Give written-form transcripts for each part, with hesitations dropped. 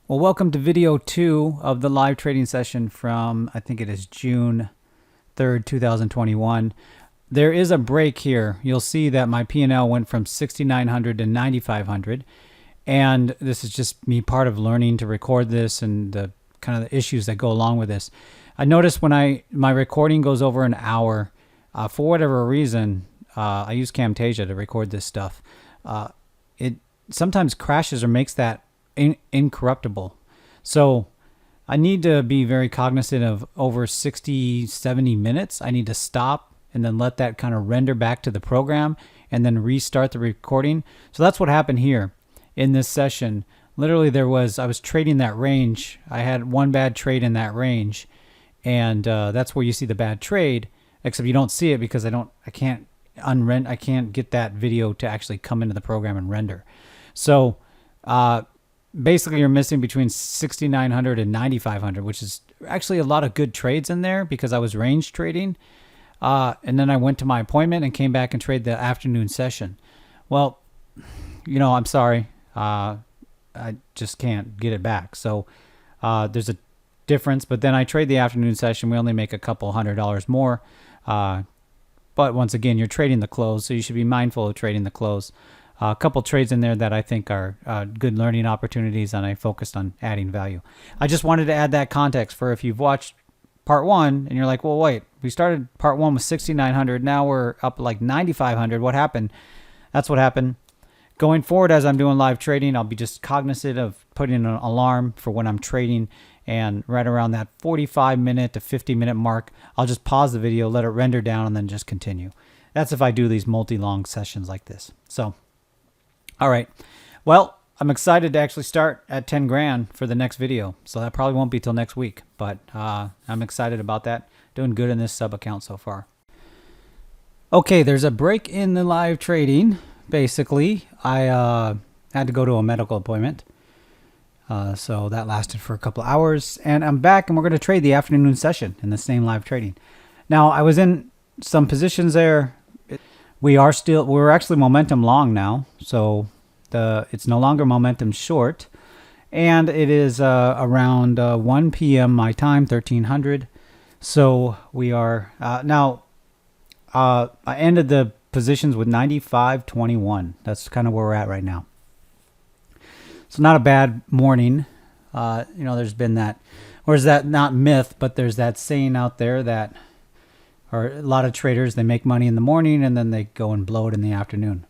Well, welcome to video 2 of the live trading session from, I think it is June 3rd, 2021. There is a break here. You'll see that my P&L went from 6,900 to 9,500. And this is just me part of learning to record this and the kind of the issues that go along with this. I noticed when my recording goes over an hour, for whatever reason, I use Camtasia to record this stuff. It sometimes crashes or makes that incorruptible. So I need to be very cognizant of over 60, 70 minutes. I need to stop and then let that kind of render back to the program and then restart the recording. So that's what happened here in this session. Literally I was trading that range. I had one bad trade in that range, and that's where you see the bad trade, except you don't see it because I can't get that video to actually come into the program and render. So basically you're missing between 6,900 and 9,500, which is actually a lot of good trades in there because I was range trading. And then I went to my appointment and came back and traded the afternoon session. Well, I'm sorry. I just can't get it back. So there's a difference, but then I trade the afternoon session. We only make a couple $100 more. But once again, you're trading the close, so you should be mindful of trading the close. A couple trades in there that I think are good learning opportunities, and I focused on adding value. I just wanted to add that context for if you've watched part 1 and you're like, well, wait, we started part 1 with 6,900. Now we're up like 9,500. What happened? That's what happened. Going forward, as I'm doing live trading, I'll be just cognizant of putting an alarm for when I'm trading, and right around that 45-minute to 50-minute mark, I'll just pause the video, let it render down, and then just continue. That's if I do these multi-long sessions like this. So, all right. Well, I'm excited to actually start at 10 grand for the next video. So that probably won't be till next week, but I'm excited about that. Doing good in this sub account so far. Okay, there's a break in the live trading. Basically, I had to go to a medical appointment. So that lasted for a couple of hours, and I'm back, and we're going to trade the afternoon session in the same live trading. Now, I was in some positions there. We're actually momentum long now, so it's no longer momentum short, and it is around 1 p.m. my time, 1300. So we are now. I ended the positions with 95.21. That's kind of where we're at right now. So not a bad morning. There's been that, or is that not myth, but there's that saying out there that, or a lot of traders, they make money in the morning and then they go and blow it in the afternoon.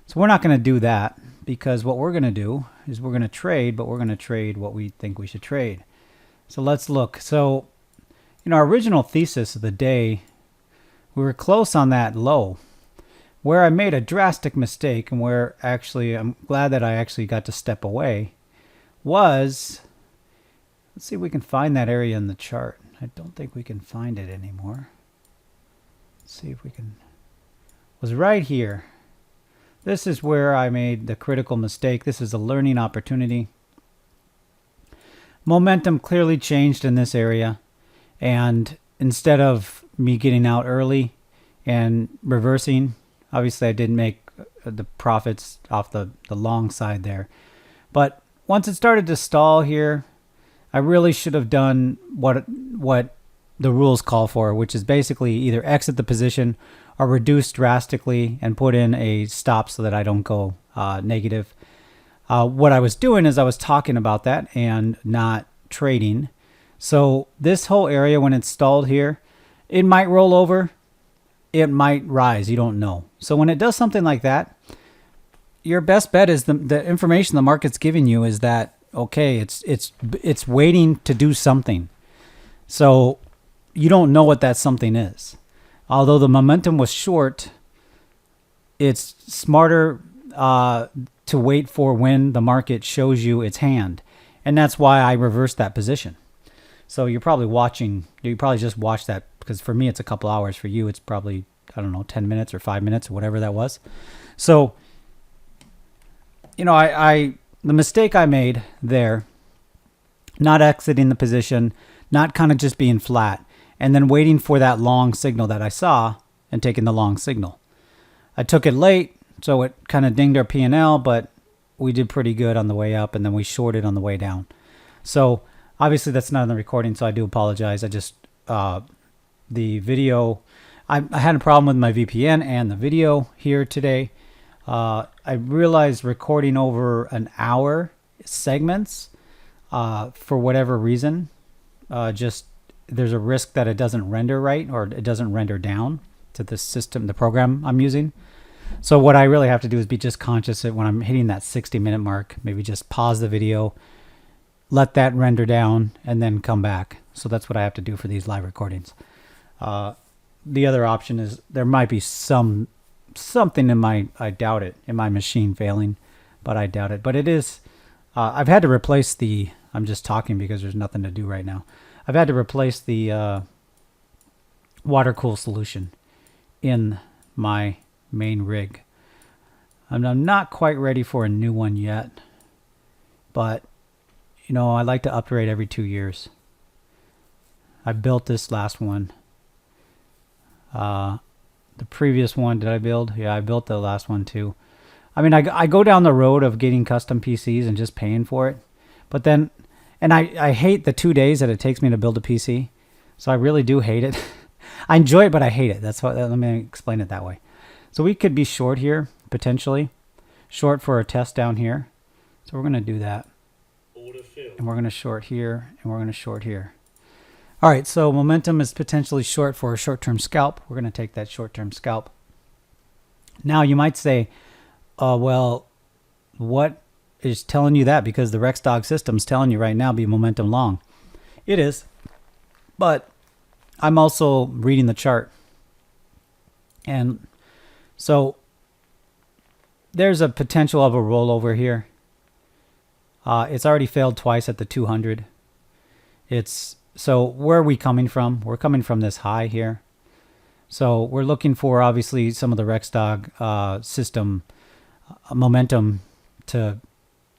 So we're not going to do that, because what we're going to do is we're going to trade, but we're going to trade what we think we should trade. So let's look. So, our original thesis of the day, we were close on that low. Where I made a drastic mistake, and where actually I'm glad that I actually got to step away, was, let's see if we can find that area in the chart. I don't think we can find it anymore. Let's see if we can. Was right here. This is where I made the critical mistake. This is a learning opportunity. Momentum clearly changed in this area, and instead of me getting out early and reversing, obviously I didn't make the profits off the long side there. But once it started to stall here, I really should have done what the rules call for, which is basically either exit the position or reduce drastically and put in a stop so that I don't go negative. What I was doing is I was talking about that and not trading. So this whole area, when it's stalled here, it might roll over. It might rise. You don't know. So when it does something like that, your best bet is the information the market's giving you is that, okay, it's waiting to do something. So you don't know what that something is. Although the momentum was short, it's smarter to wait for when the market shows you its hand. And that's why I reversed that position. So you're probably just watched that, because for me it's a couple hours. For you it's probably, I don't know, 10 minutes or 5 minutes or whatever that was. So, the mistake I made there, not exiting the position, not kind of just being flat, and then waiting for that long signal that I saw and taking the long signal. I took it late, so it kind of dinged our P&L, but we did pretty good on the way up, and then we shorted on the way down. So obviously that's not in the recording, so I do apologize. I just the video, I had a problem with my VPN and the video here today. I realized recording over an hour segments, for whatever reason, just there's a risk that it doesn't render right, or it doesn't render down to the system, the program I'm using. So what I really have to do is be just conscious that when I'm hitting that 60-minute mark, maybe just pause the video, let that render down, and then come back. So that's what I have to do for these live recordings. The other option is there might be something in my, I doubt it, in my machine failing, but I doubt it. But it is, I've had to replace the, I'm just talking because there's nothing to do right now. I've had to replace the water cool solution in my main rig. I'm not quite ready for a new one yet, but you know, I like to upgrade every 2 years. I built this last one. The previous one, did I build? Yeah, I built the last one too. I mean, I go down the road of getting custom PCs and just paying for it. But then, and I hate the 2 days that it takes me to build a PC. So I really do hate it. I enjoy it, but I hate it. That's what, let me explain it that way. So we could be short here, potentially. Short for a test down here. So we're going to do that. And we're going to short here, and we're going to short here. All right, so momentum is potentially short for a short-term scalp. We're going to take that short-term scalp. Now you might say, well, what is telling you that? Because the Rexdog system's telling you right now be momentum long. It is, but I'm also reading the chart. And so there's a potential of a rollover here. It's already failed twice at the 200. So where are we coming from? We're coming from this high here. So we're looking for obviously some of the Rexdog system momentum to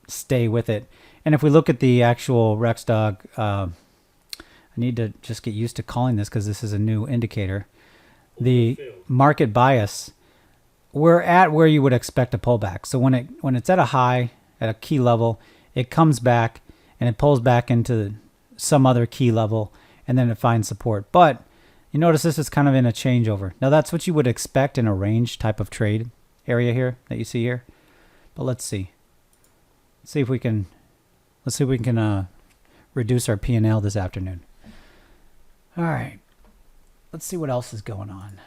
stay with it. And if we look at the actual Rexdog, I need to just get used to calling this because this is a new indicator. The market bias, we're at where you would expect a pullback. So when it's at a high, at a key level, it comes back and it pulls back into some other key level, and then it finds support. But you notice this is kind of in a changeover. Now that's what you would expect in a range type of trade area here that you see here. But let's see. Let's see if we can reduce our P&L this afternoon. All right. Let's see what else is going on.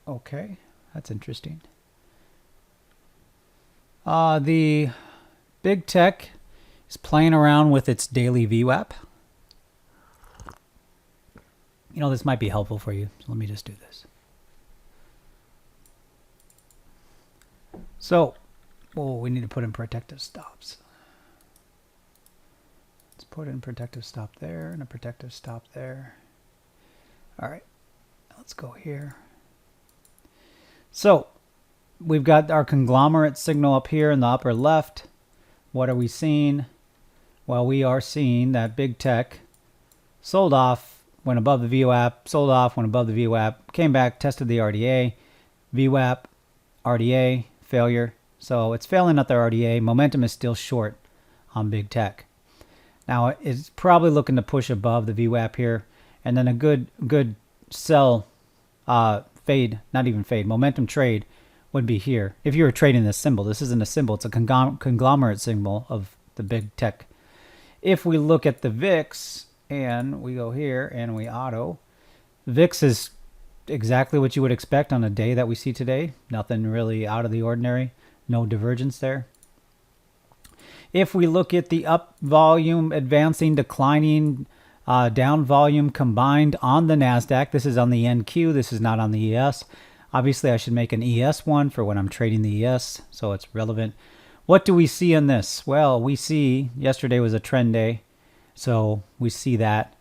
Okay. That's interesting. The big tech is playing around with its daily VWAP. You know, this might be helpful for you. So let me just do this. So, we need to put in protective stops. Let's put in protective stop there and a protective stop there. All right. Let's go here. So we've got our conglomerate signal up here in the upper left. What are we seeing? Well, we are seeing that big tech sold off, went above the VWAP, sold off, went above the VWAP, came back, tested the RDA, VWAP, RDA, failure. So it's failing at the RDA. Momentum is still short on big tech. Now it's probably looking to push above the VWAP here, and then a good sell fade, not even fade, momentum trade would be here. If you were trading this symbol, this isn't a symbol, it's a conglomerate symbol of the big tech. If we look at the VIX and we go here and we auto, VIX is exactly what you would expect on a day that we see today. Nothing really out of the ordinary, no divergence there. If we look at the up volume, advancing, declining, down volume combined on the NASDAQ. This is on the NQ. This is not on the ES. Obviously, I should make an ES one for when I'm trading the ES, so it's relevant. What do we see in this? Well, we see yesterday was a trend day, so we see that.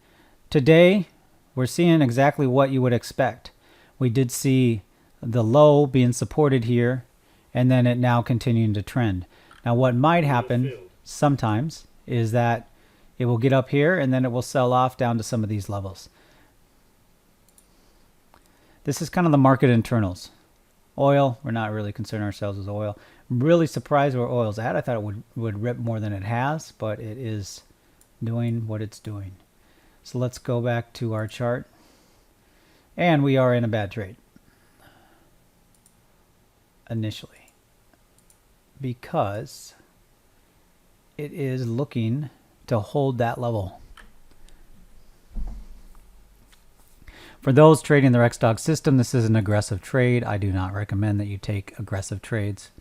Today, we're seeing exactly what you would expect. We did see the low being supported here, and then it now continuing to trend. Now, what might happen sometimes is that it will get up here and then it will sell off down to some of these levels. This is kind of the market internals. Oil, we're not really concerning ourselves with oil. I'm really surprised where oil's at. I thought it would rip more than it has, but it is doing what it's doing. So let's go back to our chart. And we are in a bad trade. Initially. Because it is looking to hold that level. For those trading the Rexdog system, this is an aggressive trade. I do not recommend that you take aggressive trades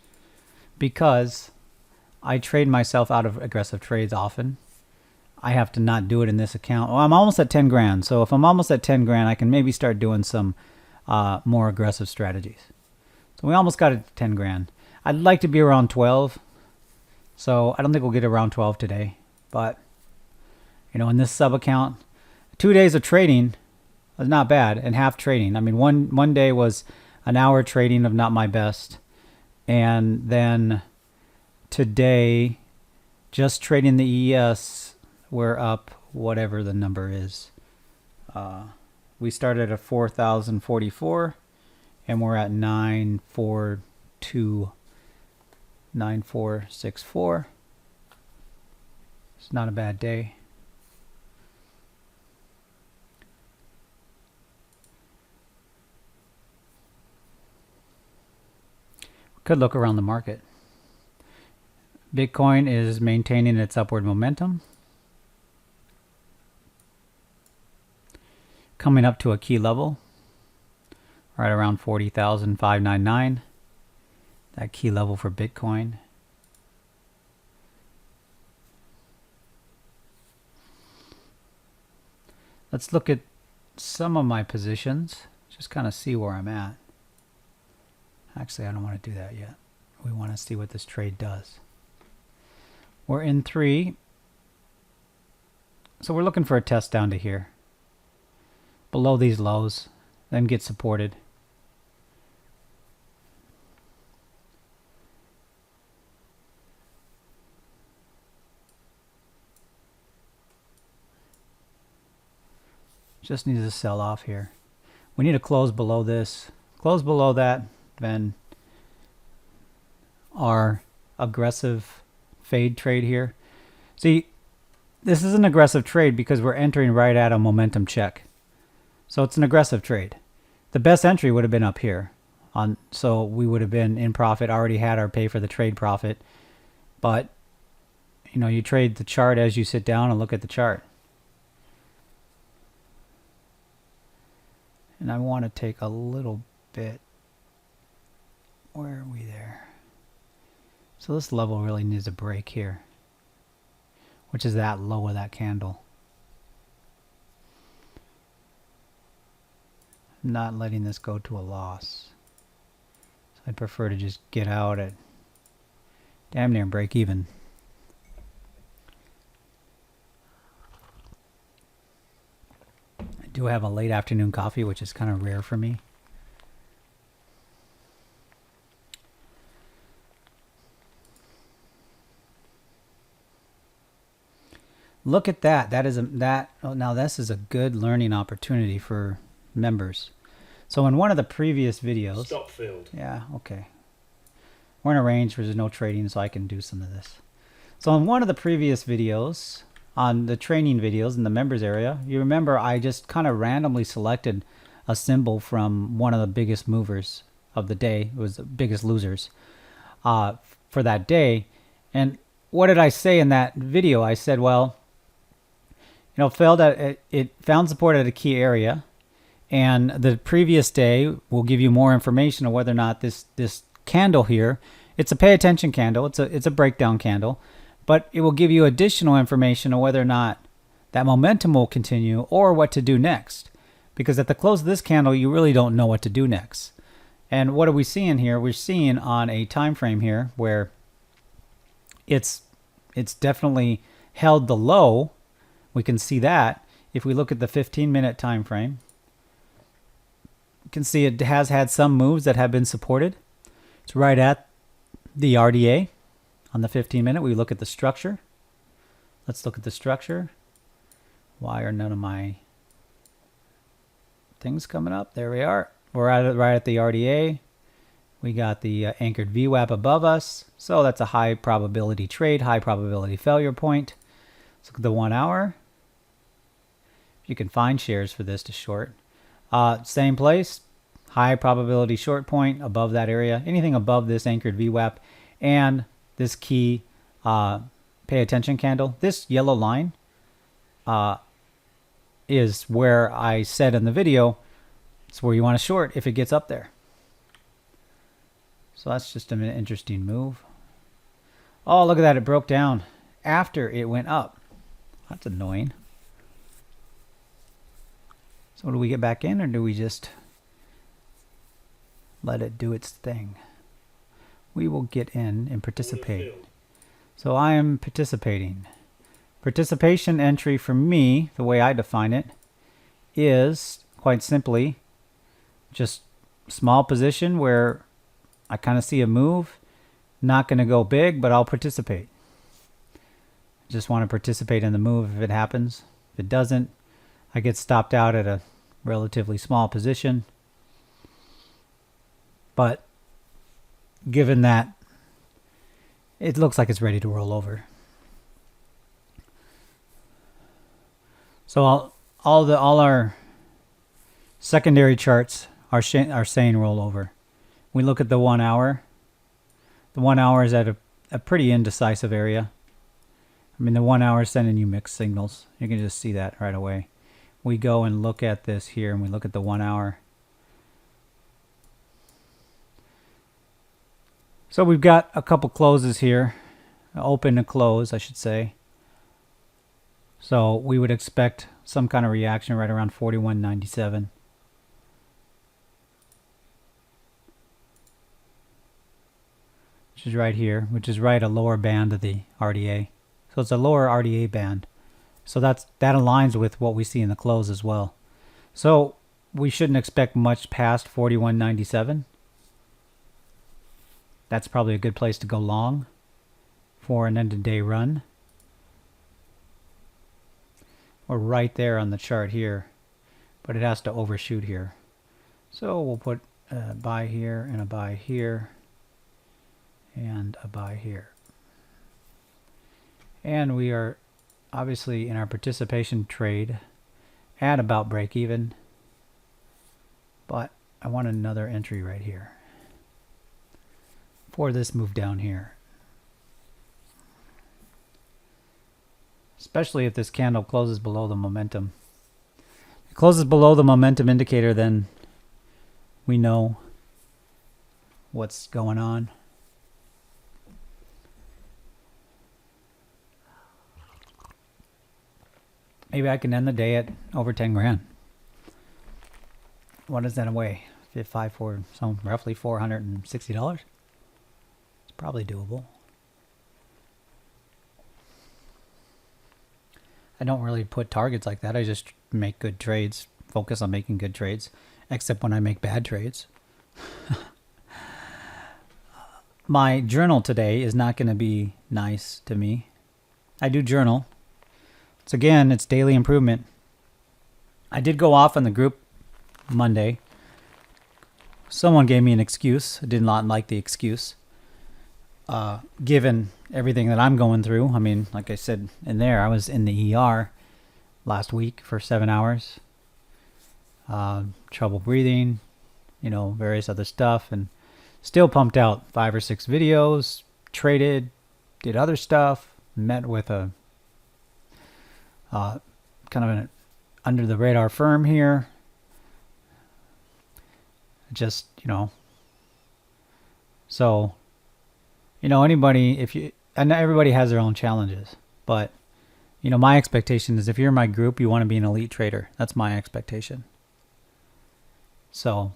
because I trade myself out of aggressive trades often. I have to not do it in this account. Well, I'm almost at 10 grand. So if I'm almost at 10 grand, I can maybe start doing some more aggressive strategies. So we almost got it to 10 grand. I'd like to be around 12. So I don't think we'll get around 12 today. But, you know, in this sub account, 2 days of trading was not bad, and half trading. I mean, one day was an hour trading of not my best. And then today, just trading the ES, we're up whatever the number is. We started at 4,044, and we're at 9464. It's not a bad day. Could look around the market. Bitcoin is maintaining its upward momentum. Coming up to a key level. Right around 40,599. That key level for Bitcoin. Let's look at some of my positions. Just kind of see where I'm at. Actually, I don't want to do that yet. We want to see what this trade does. We're in 3. So we're looking for a test down to here. Below these lows. Then get supported. Just needs to sell off here. We need to close below this. Close below that. Then our aggressive fade trade here. See, this is an aggressive trade because we're entering right at a momentum check. So it's an aggressive trade. The best entry would have been up here. So we would have been in profit, already had our pay for the trade profit. But, you know, you trade the chart as you sit down and look at the chart. And I want to take a little bit. Where are we there? So this level really needs a break here, which is that low of that candle. I'm not letting this go to a loss. So I'd prefer to just get out at damn near break even. I do have a late afternoon coffee, which is kind of rare for me. Look at that. Now this is a good learning opportunity for members. So in one of the previous videos. Stop filled. Yeah, okay. We're in a range where there's no trading, so I can do some of this. So in one of the previous videos, on the training videos in the members area, you remember I just kind of randomly selected a symbol from one of the biggest movers of the day. It was the biggest losers for that day. And what did I say in that video? I said, well, you know, it found support at a key area, and the previous day will give you more information on whether or not this candle here, it's a pay attention candle, it's a breakdown candle, but it will give you additional information on whether or not that momentum will continue or what to do next. Because at the close of this candle, you really don't know what to do next. And what are we seeing here? We're seeing on a time frame here where it's definitely held the low. We can see that if we look at the 15-minute time frame. You can see it has had some moves that have been supported. It's right at the RDA on the 15-minute. We look at the structure. Let's look at the structure. Why are none of my things coming up? There we are. We're right at the RDA. We got the anchored VWAP above us. So that's a high probability trade, high probability failure point. Let's look at the 1 hour. You can find shares for this to short. Same place, high probability short point above that area. Anything above this anchored VWAP and this key pay attention candle. This yellow line is where I said in the video, it's where you want to short if it gets up there. So that's just an interesting move. Oh, look at that. It broke down after it went up. That's annoying. So do we get back in or do we just let it do its thing? We will get in and participate. So I am participating. Participation entry for me, the way I define it, is quite simply just small position where I kind of see a move. Not going to go big, but I'll participate. Just want to participate in the move if it happens. If it doesn't, I get stopped out at a relatively small position. But given that it looks like it's ready to roll over. So all our secondary charts are saying roll over. We look at the 1 hour. The 1 hour is at a pretty indecisive area. I mean, the 1 hour is sending you mixed signals. You can just see that right away. We go and look at this here, and we look at the 1 hour. So we've got a couple closes here. Open and close, I should say. So we would expect some kind of reaction right around 41.97. Which is right here, which is right a lower band of the RDA. So it's a lower RDA band. So that aligns with what we see in the close as well. So we shouldn't expect much past 41.97. That's probably a good place to go long for an end of day run. We're right there on the chart here, but it has to overshoot here. So we'll put a buy here and a buy here and a buy here. And we are obviously in our participation trade at about break even, but I want another entry right here for this move down here. Especially if this candle closes below the momentum. If it closes below the momentum indicator, then we know what's going on. Maybe I can end the day at over 10 grand. What is that away? 5 for some roughly $460. It's probably doable. I don't really put targets like that. I just make good trades, focus on making good trades, except when I make bad trades. My journal today is not going to be nice to me. I do journal. So again, it's daily improvement. I did go off on the group Monday. Someone gave me an excuse. I did not like the excuse. Given everything that I'm going through. I mean, like I said in there, I was in the ER last week for 7 hours. Trouble breathing, various other stuff, and still pumped out 5 or 6 videos, traded, did other stuff, met with a kind of an under the radar firm here. Just, so, anybody, and everybody has their own challenges, but, my expectation is if you're in my group, you want to be an elite trader. That's my expectation. So,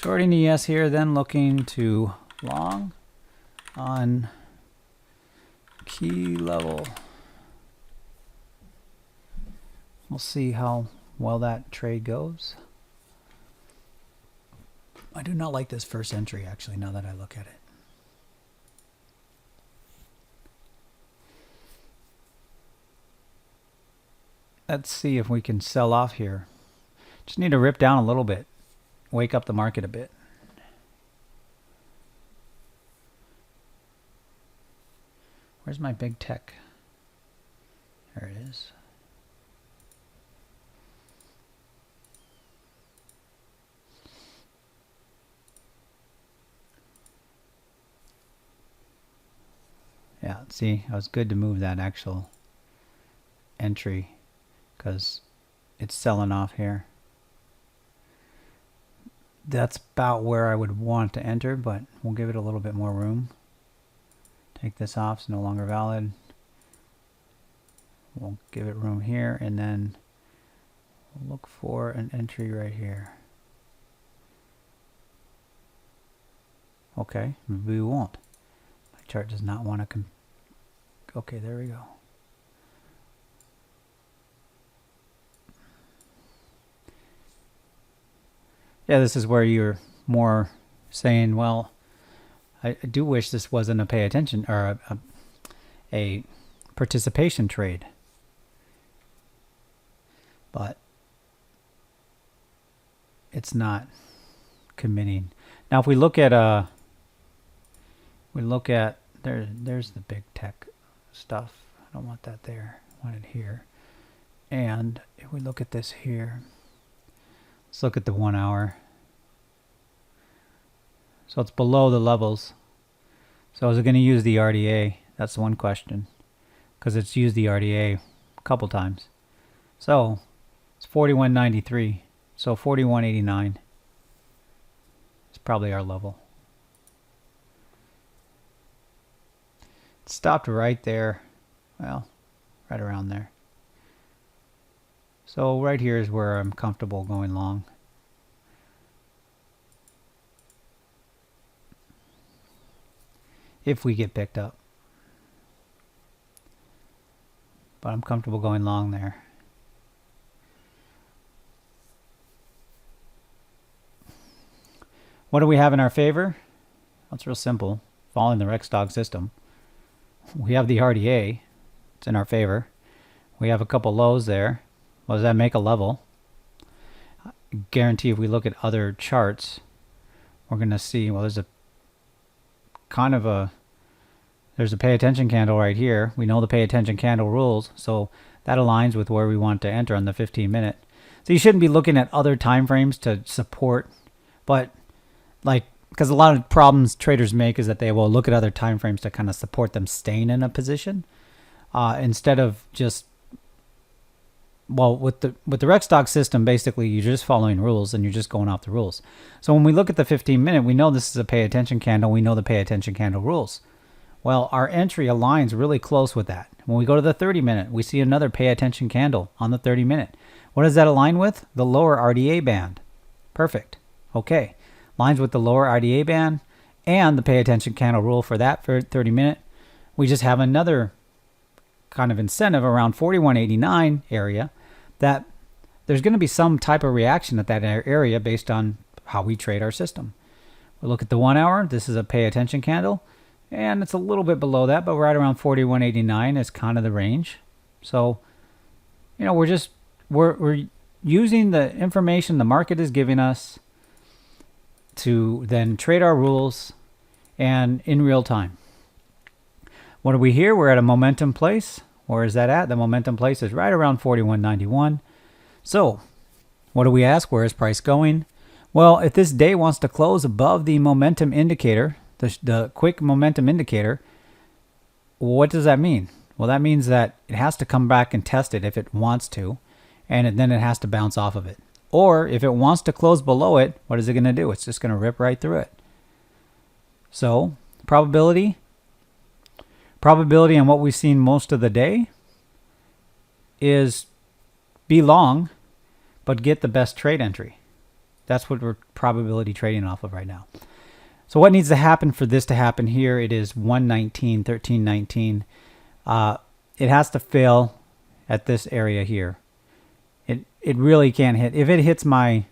shorting ES here, then looking to long on key level. We'll see how well that trade goes. I do not like this first entry, actually, now that I look at it. let's see if we can sell off here. Just need to rip down a little bit, wake up the market a bit. Where's my big tech? There it is. Yeah, see, it was good to move that actual entry because it's selling off here. That's about where I would want to enter, but we'll give it a little bit more room. Take this off, it's no longer valid. We'll give it room here, and then we'll look for an entry right here. Okay, maybe we won't. My chart does not want to okay, there we go. Yeah, this is where you're more saying, well, I do wish this wasn't a pay attention or a participation trade. But it's not committing. Now if we look at there's the big tech stuff. I don't want that there. I want it here. And if we look at this here, let's look at the 1 hour. So it's below the levels. So is it going to use the RDA? That's one question, because it's used the RDA a couple times. So it's 41.93. So 41.89 is probably our level. It stopped right there. Well, right around there. So right here is where I'm comfortable going long. If we get picked up. But I'm comfortable going long there. What do we have in our favor? Well, it's real simple. Following the Rexdog system. We have the RDA. It's in our favor. We have a couple lows there. What does that make a level? I guarantee if we look at other charts, we're going to see, well, there's a kind of a, there's a pay attention candle right here. We know the pay attention candle rules, so that aligns with where we want to enter on the 15-minute. So you shouldn't be looking at other time frames to support, but like, because a lot of problems traders make is that they will look at other time frames to kind of support them staying in a position instead of just, well, with the Rexdog system, basically you're just following rules and you're just going off the rules. So when we look at the 15-minute, we know this is a pay attention candle. We know the pay attention candle rules. Well, our entry aligns really close with that. When we go to the 30-minute, we see another pay attention candle on the 30-minute. What does that align with? The lower RDA band. Perfect. Okay. Lines with the lower RDA band and the pay attention candle rule for that for 30-minute. We just have another kind of incentive around 41.89 area that there's going to be some type of reaction at that area based on how we trade our system. We look at the 1 hour. This is a pay attention candle, and it's a little bit below that, but right around 41.89 is kind of the range. So, you know, we're using the information the market is giving us to then trade our rules and in real time. What are we here? We're at a momentum place. Where is that at? The momentum place is right around 41.91. So what do we ask? Where is price going? Well, if this day wants to close above the momentum indicator, the quick momentum indicator, what does that mean? Well, that means that it has to come back and test it if it wants to, and then it has to bounce off of it. Or if it wants to close below it, what is it going to do? It's just going to rip right through it. So probability on what we've seen most of the day is be long, but get the best trade entry. That's what we're probability trading off of right now. So what needs to happen for this to happen here? It is 119, 1319. It has to fail at this area here. It really can't hit. If it hits my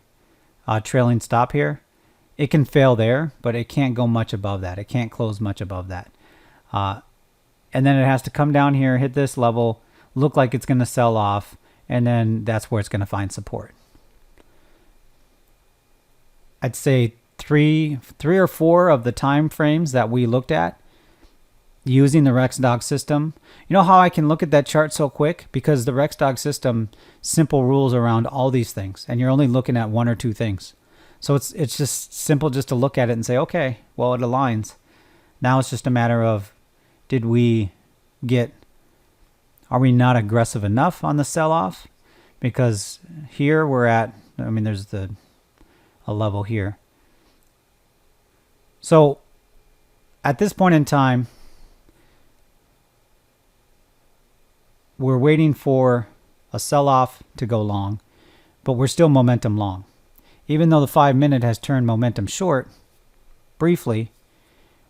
trailing stop here, it can fail there, but it can't go much above that. It can't close much above that. And then it has to come down here, hit this level, look like it's going to sell off, and then that's where it's going to find support. I'd say three or four of the time frames that we looked at using the RexDog system. You know how I can look at that chart so quick? Because the RexDog system, simple rules around all these things, and you're only looking at one or two things. So it's just simple just to look at it and say, okay, well, it aligns. Now it's just a matter of, are we not aggressive enough on the sell-off? Because here we're at, there's a level here. So at this point in time, we're waiting for a sell-off to go long, but we're still momentum long. Even though the 5-minute has turned momentum short briefly,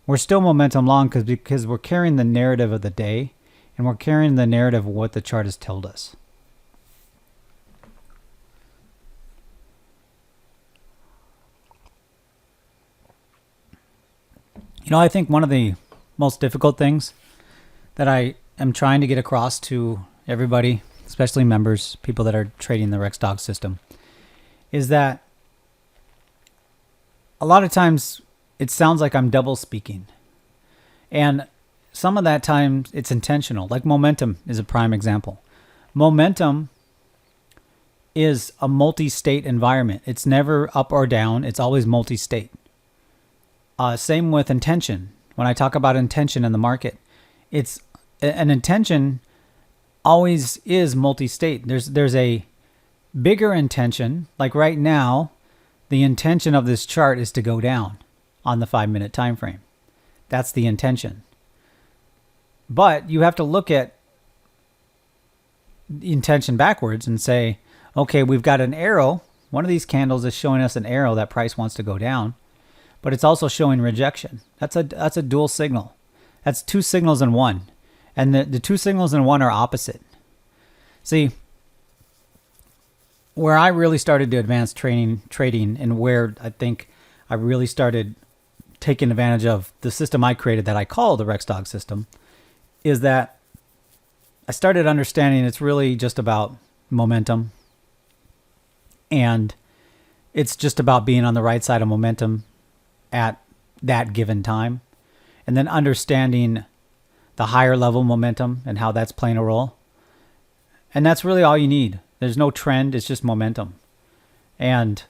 we're still momentum long because we're carrying the narrative of the day, and we're carrying the narrative of what the chart has told us. I think one of the most difficult things that I am trying to get across to everybody, especially members, people that are trading the RexDog system, is that a lot of times it sounds like I'm double speaking. And some of that time it's intentional. Like momentum is a prime example. Momentum is a multi-state environment. It's never up or down. It's always multi-state. Same with intention. When I talk about intention in the market, it's an intention always is multi-state. There's a bigger intention. Like right now, the intention of this chart is to go down on the 5-minute time frame. That's the intention. But you have to look at the intention backwards and say, okay, we've got an arrow. One of these candles is showing us an arrow that price wants to go down, but it's also showing rejection. That's a dual signal. That's two signals in one. And the two signals in one are opposite. See, where I really started to advance trading and where I think I really started taking advantage of the system I created that I call the RexDog system, is that I started understanding it's really just about momentum, and it's just about being on the right side of momentum at that given time, and then understanding the higher level momentum and how that's playing a role. And that's really all you need. There's no trend, it's just momentum. And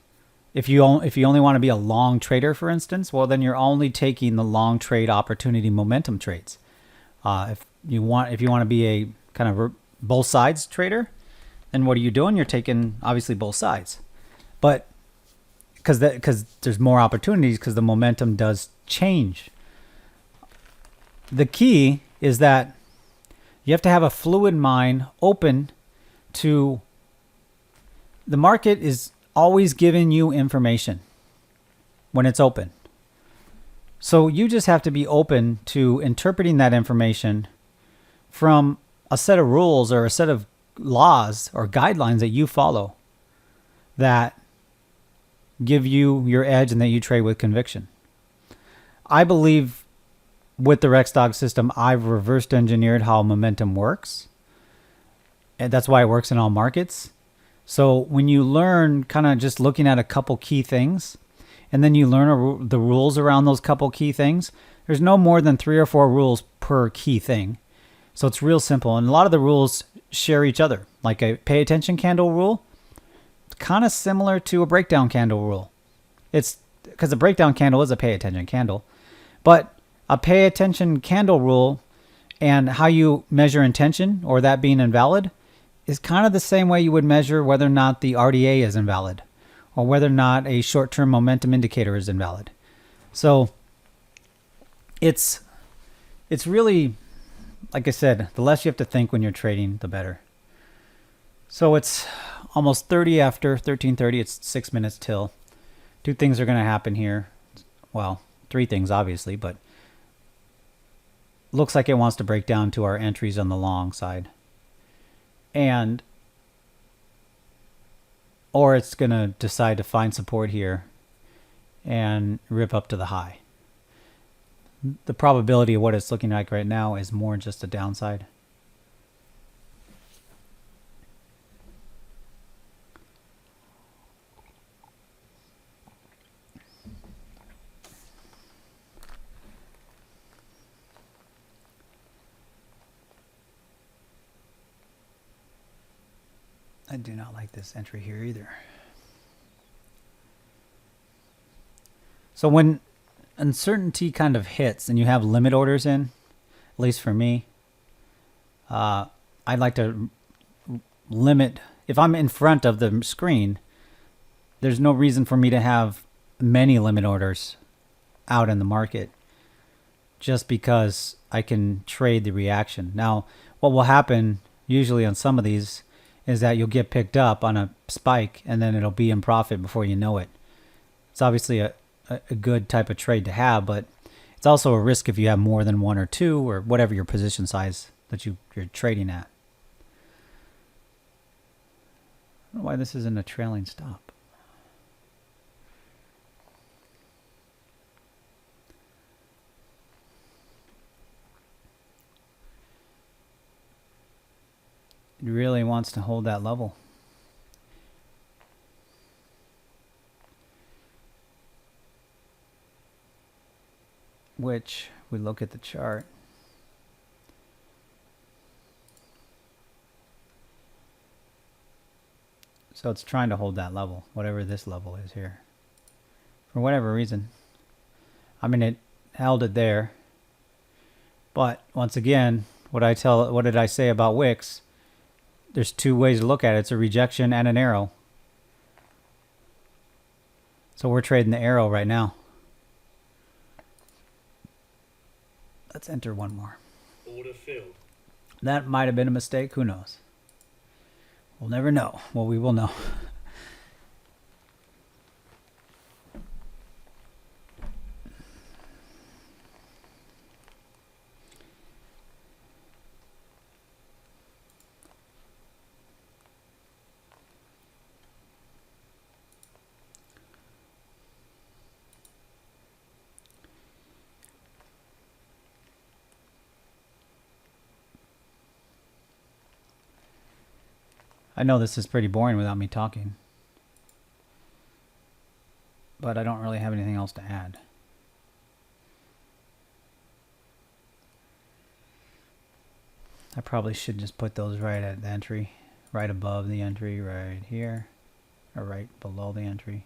if you only want to be a long trader, for instance, well, then you're only taking the long trade opportunity momentum trades. If you want to be a kind of both sides trader, then what are you doing? You're taking obviously both sides. But because there's more opportunities, because the momentum does change. The key is that you have to have a fluid mind, open to the market is always giving you information when it's open. So you just have to be open to interpreting that information from a set of rules or a set of laws or guidelines that you follow that give you your edge and that you trade with conviction. I believe with the RexDog system, I've reversed engineered how momentum works. And that's why it works in all markets. So when you learn kind of just looking at a couple key things, and then you learn the rules around those couple key things, there's no more than 3 or 4 rules per key thing. So it's real simple. And a lot of the rules share each other. Like a pay attention candle rule, it's kind of similar to a breakdown candle rule. It's because a breakdown candle is a pay attention candle. But a pay attention candle rule and how you measure intention or that being invalid is kind of the same way you would measure whether or not the RDA is invalid or whether or not a short-term momentum indicator is invalid. So it's really, like I said, the less you have to think when you're trading, the better. So it's almost 30 after 13:30. It's 6 minutes till. 2 things are going to happen here. Well, 3 things obviously, but looks like it wants to break down to our entries on the long side. Or it's going to decide to find support here and rip up to the high. The probability of what it's looking like right now is more just a downside. I do not like this entry here either. So when uncertainty kind of hits and you have limit orders in, at least for me, I'd like to limit. If I'm in front of the screen, there's no reason for me to have many limit orders out in the market just because I can trade the reaction. Now, what will happen usually on some of these is that you'll get picked up on a spike and then it'll be in profit before you know it. It's obviously a good type of trade to have, but it's also a risk if you have more than one or two or whatever your position size that you're trading at. I don't know why this isn't a trailing stop. It really wants to hold that level. Which, we look at the chart. So it's trying to hold that level, whatever this level is here. For whatever reason. I mean, it held it there. But once again, what did I say about wicks? There's two ways to look at it. It's a rejection and an arrow. So we're trading the arrow right now. Let's enter one more. Order filled. That might have been a mistake. Who knows? We'll never know. Well, we will know. I know this is pretty boring without me talking, but I don't really have anything else to add. I probably should just put those right at the entry, right above the entry, right here, or right below the entry.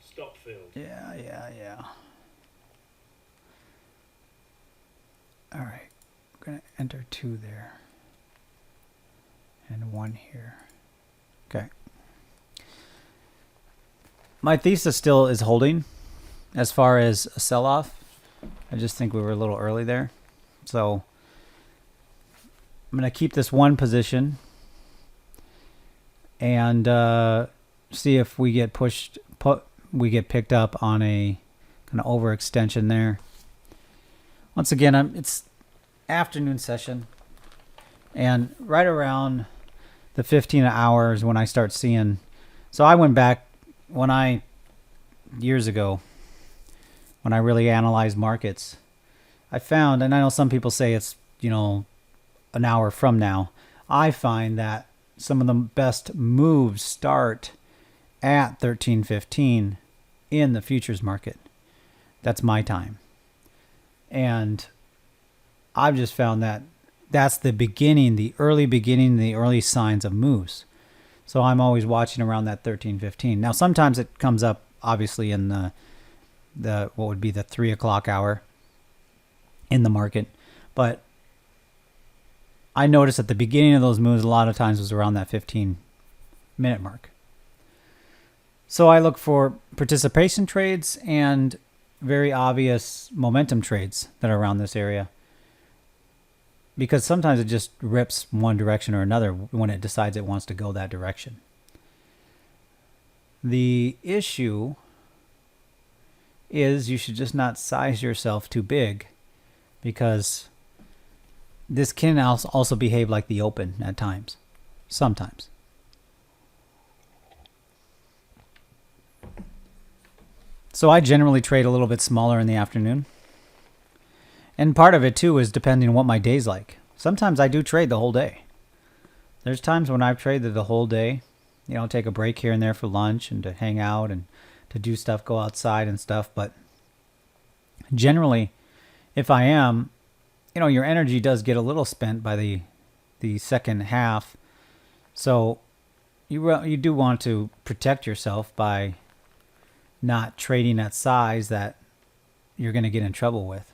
Stop filled. Yeah. All right, I'm gonna enter 2 there. And 1 here. Okay. My thesis still is holding as far as a sell-off. I just think we were a little early there. So I'm going to keep this one position and see if we get we get picked up on a kind of overextension there. Once again, it's afternoon session, and right around the 15 hours when I start seeing. So I went back years ago when I really analyzed markets. I found, and I know some people say it's, an hour from now. I find that some of the best moves start at 13:15 in the futures market. That's my time. And I've just found that that's the beginning, the early signs of moves. So I'm always watching around that 13:15. Now sometimes it comes up obviously in the what would be the 3 o'clock hour in the market, but I noticed at the beginning of those moves a lot of times was around that 15-minute mark. So I look for participation trades and very obvious momentum trades that are around this area, because sometimes it just rips one direction or another when it decides it wants to go that direction. The issue is you should just not size yourself too big, because this can also behave like the open at times, sometimes. So I generally trade a little bit smaller in the afternoon. And part of it, too, is depending on what my day's like. Sometimes I do trade the whole day. There's times when I've traded the whole day. Take a break here and there for lunch and to hang out and to do stuff, go outside and stuff. But generally, if I am, your energy does get a little spent by the second half. So you do want to protect yourself by not trading at size that you're going to get in trouble with.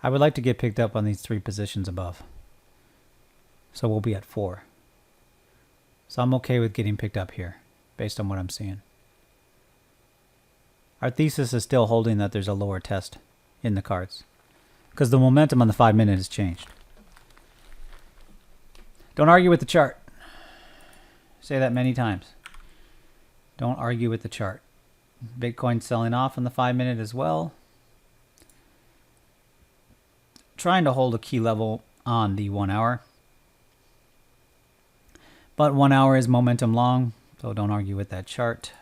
I would like to get picked up on these 3 positions above. So we'll be at 4. So I'm okay with getting picked up here based on what I'm seeing. Our thesis is still holding that there's a lower test in the cards because the momentum on the 5-minute has changed. Don't argue with the chart. Say that many times. Don't argue with the chart. Bitcoin selling off on the 5-minute as well. Trying to hold a key level on the 1 hour. But 1 hour is momentum long, so don't argue with that chart.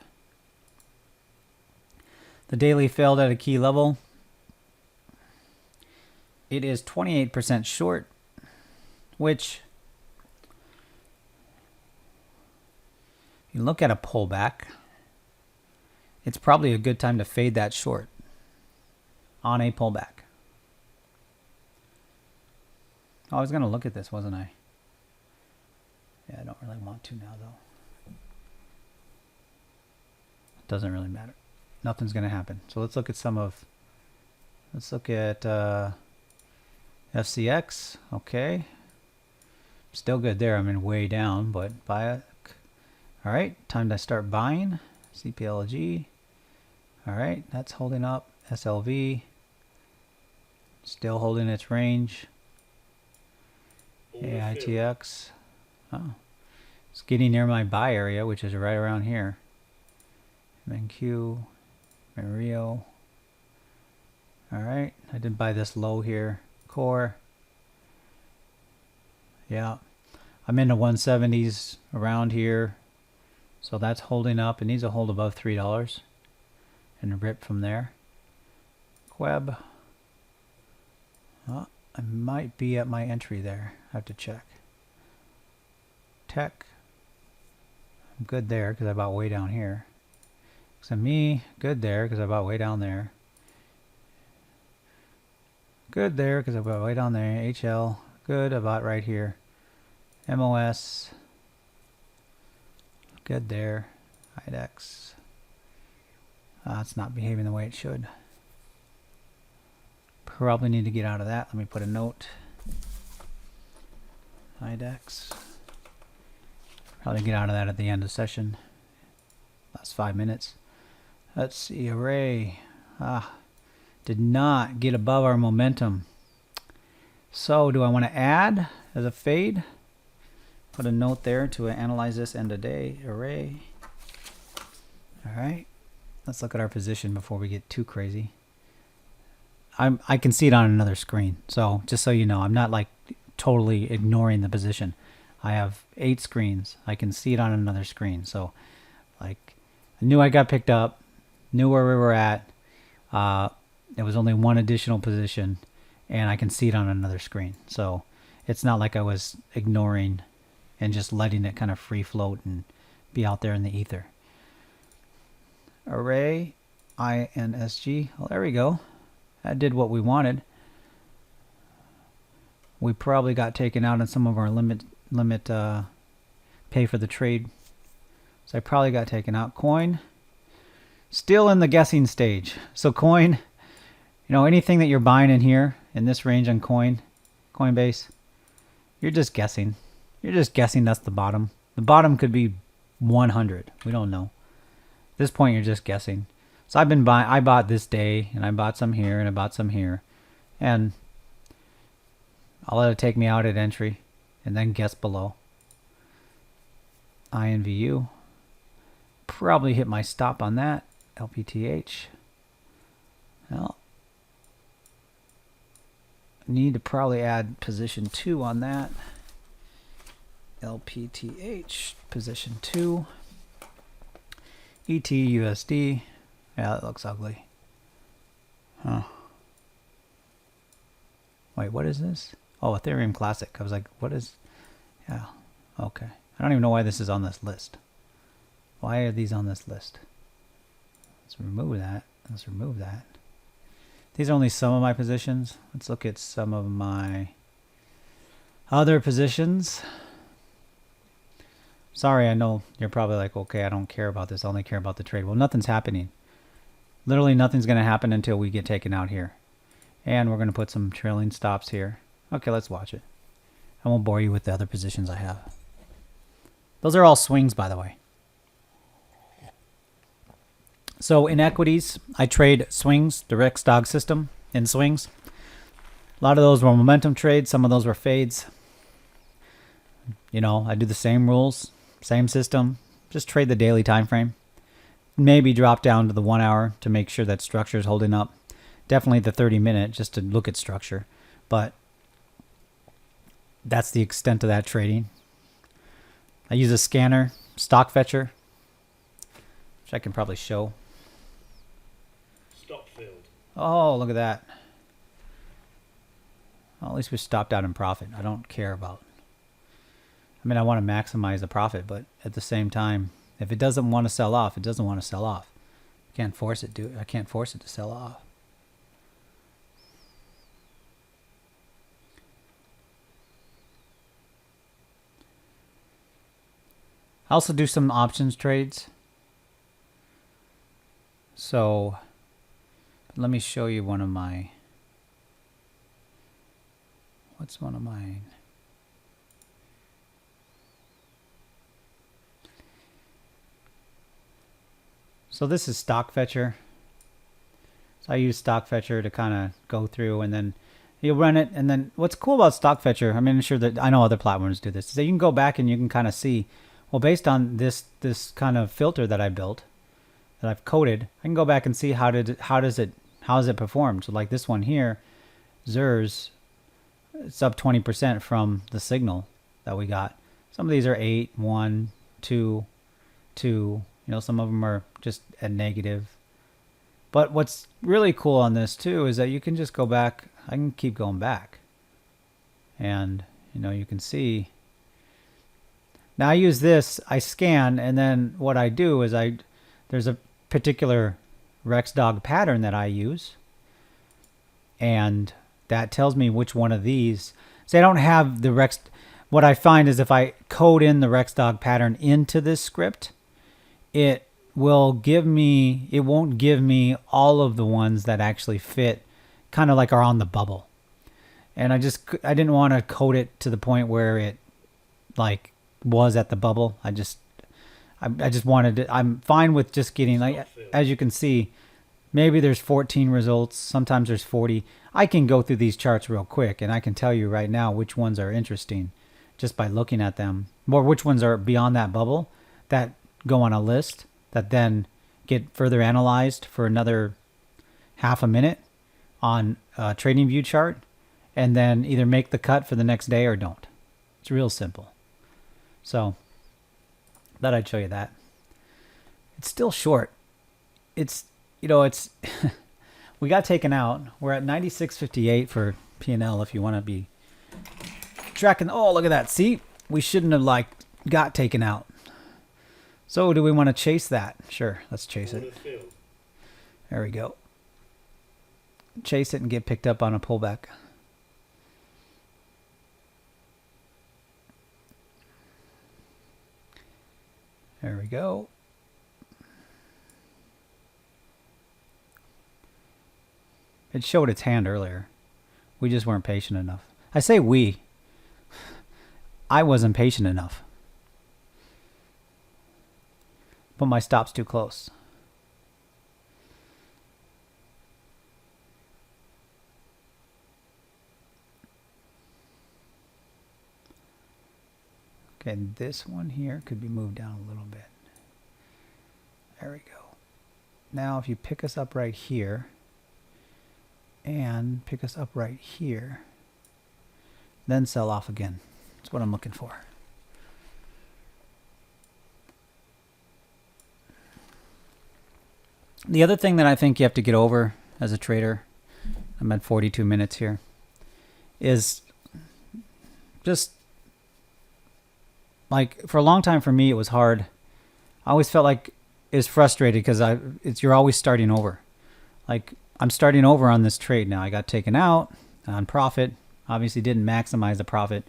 The daily failed at a key level. It is 28% short, which, you look at a pullback, it's probably a good time to fade that short on a pullback. Oh, I was going to look at this, wasn't I? Yeah, I don't really want to now, though. It doesn't really matter. Nothing's going to happen. So let's look at let's look at FCX. Okay. Still good there. I'm in way down, but buy it. All right, time to start buying. CPLG. All right, that's holding up. SLV. Still holding its range. AITX. Oh, it's getting near my buy area, which is right around here. MNQ, Mario. All right, I did buy this low here. Core. Yeah, I'm in the 170s around here, so that's holding up. It needs to hold above $3 and rip from there. Queb. Oh, I might be at my entry there. I have to check. Tech. I'm good there because I bought way down here. So me, good there because I bought way down there. Good there because I bought way down there. HL, good, I bought right here. MOS, good there. IDEX, it's not behaving the way it should. Probably need to get out of that. Let me put a note. IDEX. Probably get out of that at the end of the session. Last 5 minutes. Let's see, array. Did not get above our momentum. So do I want to add as a fade? Put a note there to analyze this end of day array. All right. Let's look at our position before we get too crazy. I can see it on another screen. So just so you know, I'm not like totally ignoring the position. I have 8 screens. I can see it on another screen. So like I knew I got picked up, knew where we were at. There was only one additional position and I can see it on another screen. So it's not like I was ignoring and just letting it kind of free float and be out there in the ether. Array, INSG. Well, there we go. That did what we wanted. We probably got taken out on some of our limit pay for the trade. So I probably got taken out. Coin, still in the guessing stage. So coin, you know, anything that you're buying in here in this range on Coinbase, you're just guessing. You're just guessing that's the bottom. The bottom could be 100. We don't know. At this point, you're just guessing. So I've been buying. I bought this day, and I bought some here, and I bought some here, and I'll let it take me out at entry, and then guess below. INVU. Probably hit my stop on that. LPTH. Well, need to probably add position 2 on that. LPTH position 2. ETUSD. Yeah, that looks ugly. Huh. Wait, what is this? Oh, Ethereum Classic. I was like, what is... Yeah, okay. I don't even know why this is on this list. Why are these on this list? Let's remove that. Let's remove that. These are only some of my positions. Let's look at some of my Other positions. Sorry, I know you're probably like, okay, I don't care about this. I only care about the trade. Well, nothing's happening. Literally nothing's going to happen until we get taken out here. And we're going to put some trailing stops here. Okay, let's watch it. I won't bore you with the other positions I have. Those are all swings, by the way. So in equities, I trade swings, the Rex Dog system in swings. A lot of those were momentum trades. Some of those were fades. You know, I do the same rules, same system. Just trade the daily time frame. Maybe drop down to the 1 hour to make sure that structure is holding up. Definitely the 30-minute just to look at structure. But that's the extent of that trading. I use a scanner, stock fetcher, which I can probably show. Stop filled. Oh, look at that. Well, at least we stopped out in profit. I don't care about. I mean, I want to maximize the profit, but at the same time, if it doesn't want to sell off, it doesn't want to sell off. I can't force it to. I can't force it to sell off. I also do some options trades. So let me show you one of my. What's one of mine? So this is stock fetcher. So I use stock fetcher to kind of go through, and then you run it. And then what's cool about stock fetcher, I mean, sure that I know other platforms do this, is that you can go back and you can kind of see, well, based on this kind of filter that I built, that I've coded, I can go back and see how does it perform. So like this one here, ZERS, it's up 20% from the signal that we got. Some of these are 8, 1, 2, 2. You know, some of them are just at negative. But what's really cool on this too is that you can just go back. I can keep going back. And, you know, you can see. Now I use this, I scan, and then what I do is there's a particular Rex Dog pattern that I use. And that tells me which one of these. So I don't have the Rex. What I find is if I code in the Rex Dog pattern into this script, it won't give me all of the ones that actually fit, kind of like are on the bubble. And I didn't want to code it to the point where it like was at the bubble. I just wanted to, I'm fine with just getting, like, as you can see, maybe there's 14 results. Sometimes there's 40. I can go through these charts real quick and I can tell you right now which ones are interesting just by looking at them, or which ones are beyond that bubble that go on a list that then get further analyzed for another half a minute on a trading view chart, and then either make the cut for the next day or don't. It's real simple. So thought I'd show you that. It's still short. It's, you know, it's we got taken out. We're at 96.58 for P&L if you want to be tracking. Oh, look at that. See, we shouldn't have got taken out. So do we want to chase that? Sure, let's chase it. There we go. Chase it and get picked up on a pullback. There we go. It showed its hand earlier. We just weren't patient enough. I say we. I wasn't patient enough. But my stop's too close. Okay, this one here could be moved down a little bit. There we go. Now if you pick us up right here and pick us up right here, then sell off again. That's what I'm looking for. The other thing that I think you have to get over as a trader, I'm at 42 minutes here, is just like for a long time for me it was hard. I always felt like it was frustrated because you're always starting over. Like I'm starting over on this trade now. I got taken out on profit. Obviously didn't maximize the profit,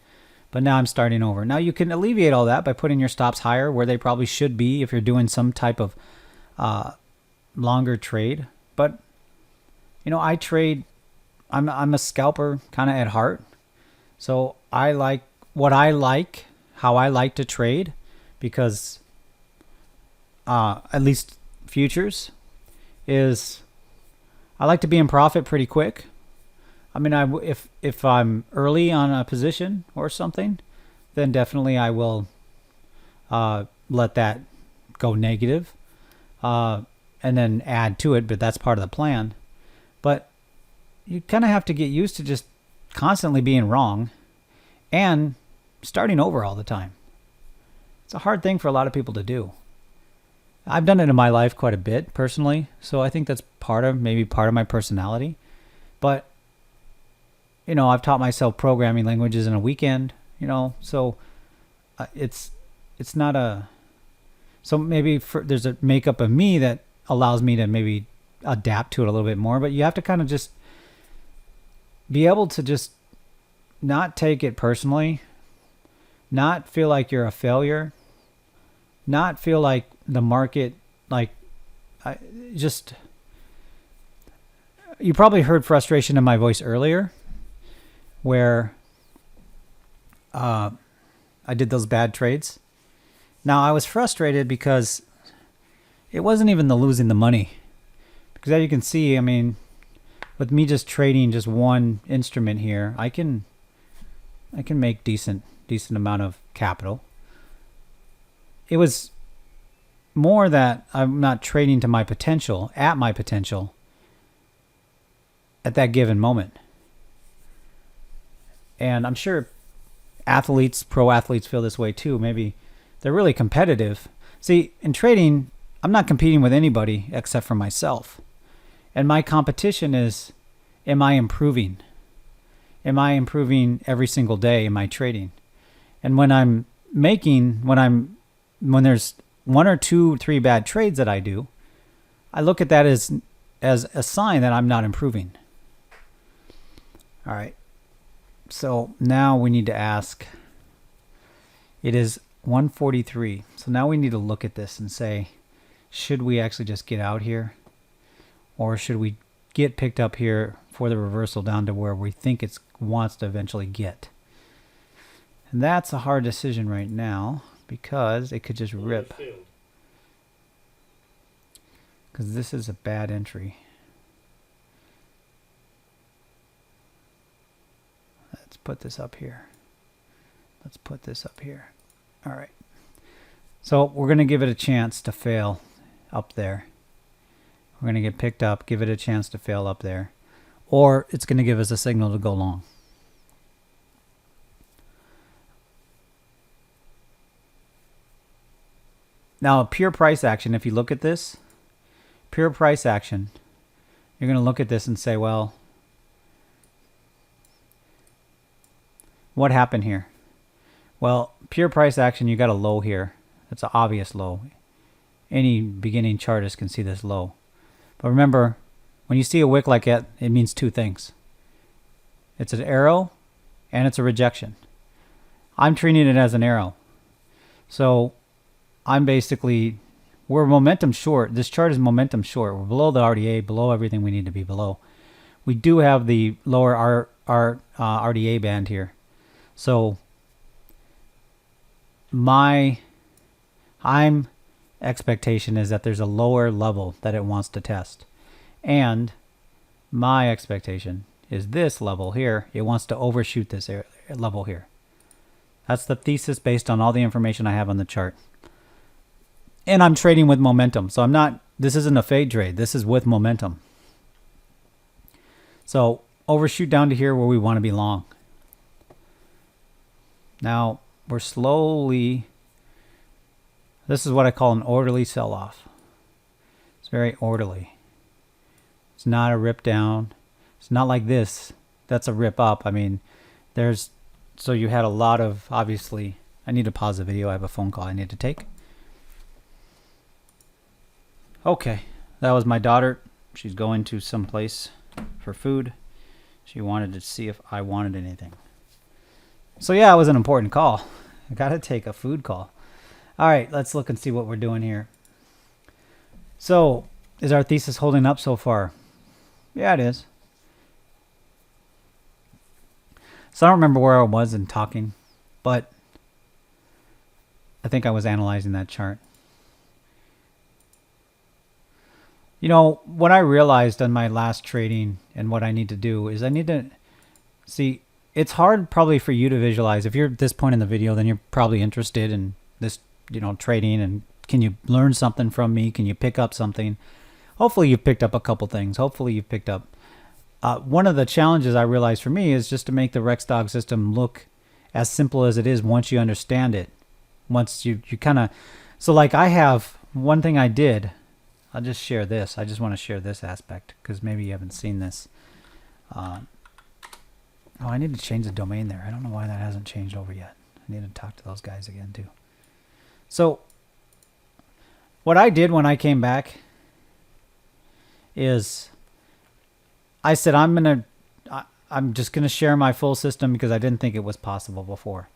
But now I'm starting over. Now you can alleviate all that by putting your stops higher where they probably should be if you're doing some type of longer trade. But I trade. I'm a scalper kind of at heart. So I like how I like to trade, because at least futures is I like to be in profit pretty quick. I mean, if I'm early on a position or something, then definitely I will let that go negative and then add to it, but that's part of the plan. But you kind of have to get used to just constantly being wrong and starting over all the time. It's a hard thing for a lot of people to do. I've done it in my life quite a bit personally, so I think that's maybe part of my personality. But I've taught myself programming languages in a weekend, so it's not a, so maybe there's a makeup of me that allows me to maybe adapt to it a little bit more, but you have to kind of just be able to just not take it personally, not feel like you're a failure, not feel like the market, you probably heard frustration in my voice earlier where I did those bad trades. Now I was frustrated because it wasn't even the losing the money, because as you can see, I mean, with me just trading just one instrument here, I can make decent amount of capital. It was more that I'm not trading to my potential, at that given moment. And I'm sure pro athletes feel this way too. Maybe they're really competitive. See, in trading, I'm not competing with anybody except for myself. And my competition is, am I improving? Am I improving every single day in my trading? And when there's 1 or 2, 3 bad trades that I do, I look at that as a sign that I'm not improving. All right. So now we need to ask, it is 1:43. So now we need to look at this and say, should we actually just get out here? Or should we get picked up here for the reversal down to where we think it wants to eventually get? And that's a hard decision right now, because it could just rip. Because this is a bad entry. Let's put this up here. All right. So we're going to give it a chance to fail up there. We're going to get picked up, give it a chance to fail up there. Or it's going to give us a signal to go long. Now, pure price action, if you look at this, pure price action, you're going to look at this and say, well, what happened here? Well, pure price action, you got a low here. That's an obvious low. Any beginning chartist can see this low. But remember, when you see a wick like that, it means 2 things. It's an arrow and it's a rejection. I'm treating it as an arrow. So we're momentum short. This chart is momentum short. We're below the RDA, below everything we need to be below. We do have the lower RDA band here. So my expectation is that there's a lower level that it wants to test. And my expectation is this level here. It wants to overshoot this level here. That's the thesis based on all the information I have on the chart. And I'm trading with momentum. So this isn't a fade trade. This is with momentum. So overshoot down to here where we want to be long. Now we're slowly, this is what I call an orderly sell-off. It's very orderly. It's not a rip down. It's not like this. That's a rip up. I mean, so you had a lot of, obviously, I need to pause the video. I have a phone call I need to take. Okay, that was my daughter. She's going to someplace for food. She wanted to see if I wanted anything. So yeah, it was an important call. I gotta take a food call. All right, let's look and see what we're doing here. So, is our thesis holding up so far? Yeah, it is. So I don't remember where I was in talking, but I think I was analyzing that chart. You know, what I realized on my last trading and what I need to do is I need to see, it's hard probably for you to visualize. If you're at this point in the video, then you're probably interested in this, you know, trading, and can you learn something from me? Can you pick up something? Hopefully you've picked up a couple things. Hopefully you've picked up. One of the challenges I realized for me is just to make the RexDog system look as simple as it is once you understand it. Once you kind of, so like I have one thing I did. I'll just share this. I just want to share this aspect because maybe you haven't seen this. Oh, I need to change the domain there. I don't know why that hasn't changed over yet. I need to talk to those guys again too. So what I did when I came back is I said I'm just gonna share my full system because I didn't think it was possible before.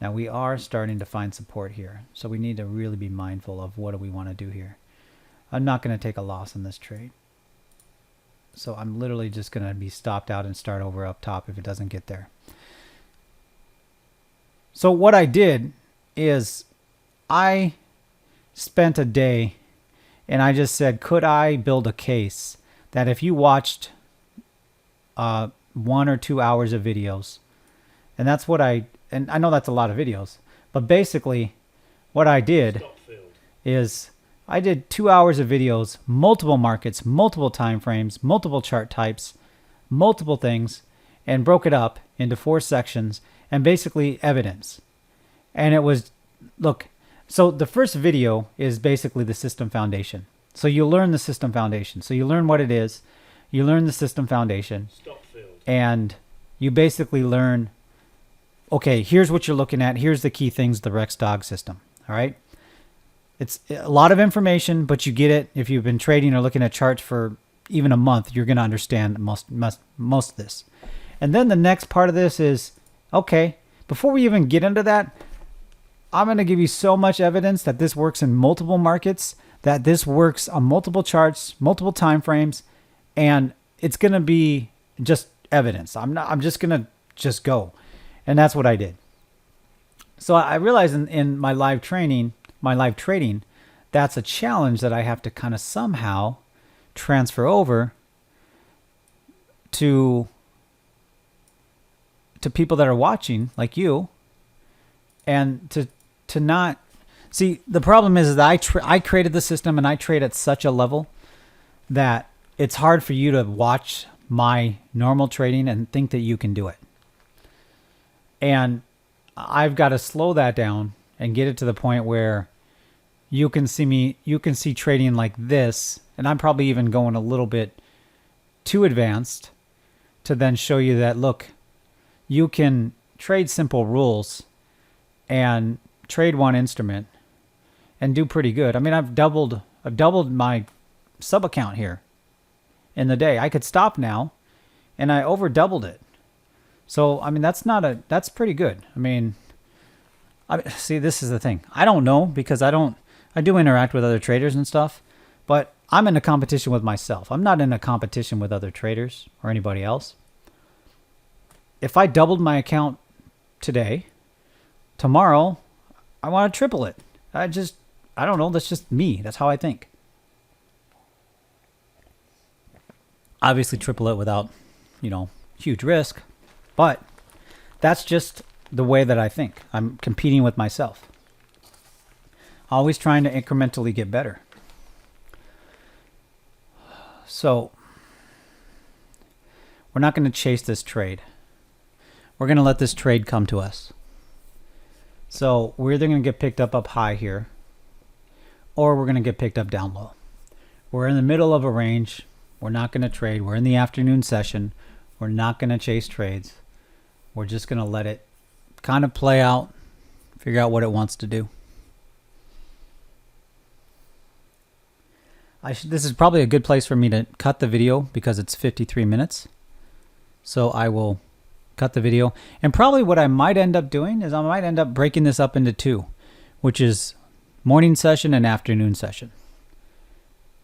Now we are starting to find support here, so we need to really be mindful of what do we want to do here. I'm not going to take a loss in this trade. So I'm literally just going to be stopped out and start over up top if it doesn't get there. So what I did is I spent a day and I just said, could I build a case that if you watched 1 or 2 hours of videos, and that's what and I know that's a lot of videos, but basically what I did is I did 2 hours of videos, multiple markets, multiple time frames, multiple chart types, multiple things, and broke it up into 4 sections and basically evidence. And it was, look, so the first video is basically the system foundation. So you learn the system foundation. So you learn what it is, you learn the system foundation, and you basically learn, okay, here's what you're looking at, here's the key things, the RexDog system, all right? It's a lot of information, but you get it. If you've been trading or looking at charts for even a month, you're going to understand most of this. And then the next part of this is, okay, before we even get into that, I'm going to give you so much evidence that this works in multiple markets, that this works on multiple charts, multiple time frames, and it's going to be just evidence. I'm just going to just go. And that's what I did. So I realized in my live trading, that's a challenge that I have to kind of somehow transfer over to people that are watching, like you, and to not see. The problem is that I created the system and I trade at such a level that it's hard for you to watch my normal trading and think that you can do it. And I've got to slow that down and get it to the point where you can see trading like this, and I'm probably even going a little bit too advanced to then show you that, look, you can trade simple rules and trade one instrument and do pretty good. I mean, I've doubled my sub account here in the day. I could stop now and I over doubled it. So, I mean, that's pretty good. I mean, see, this is the thing. I don't know because I do interact with other traders and stuff, but I'm in a competition with myself. I'm not in a competition with other traders or anybody else. If I doubled my account today, tomorrow, I want to triple it. I don't know. That's just me. That's how I think. Obviously triple it without, huge risk, but that's just the way that I think. I'm competing with myself. Always trying to incrementally get better. So we're not going to chase this trade. We're going to let this trade come to us. So we're either going to get picked up high here, or we're going to get picked up down low. We're in the middle of a range. We're not going to trade. We're in the afternoon session. We're not going to chase trades. We're just going to let it kind of play out, figure out what it wants to do. This is probably a good place for me to cut the video because it's 53 minutes. So I will cut the video. And probably what I might end up doing is I might end up breaking this up into two, which is morning session and afternoon session.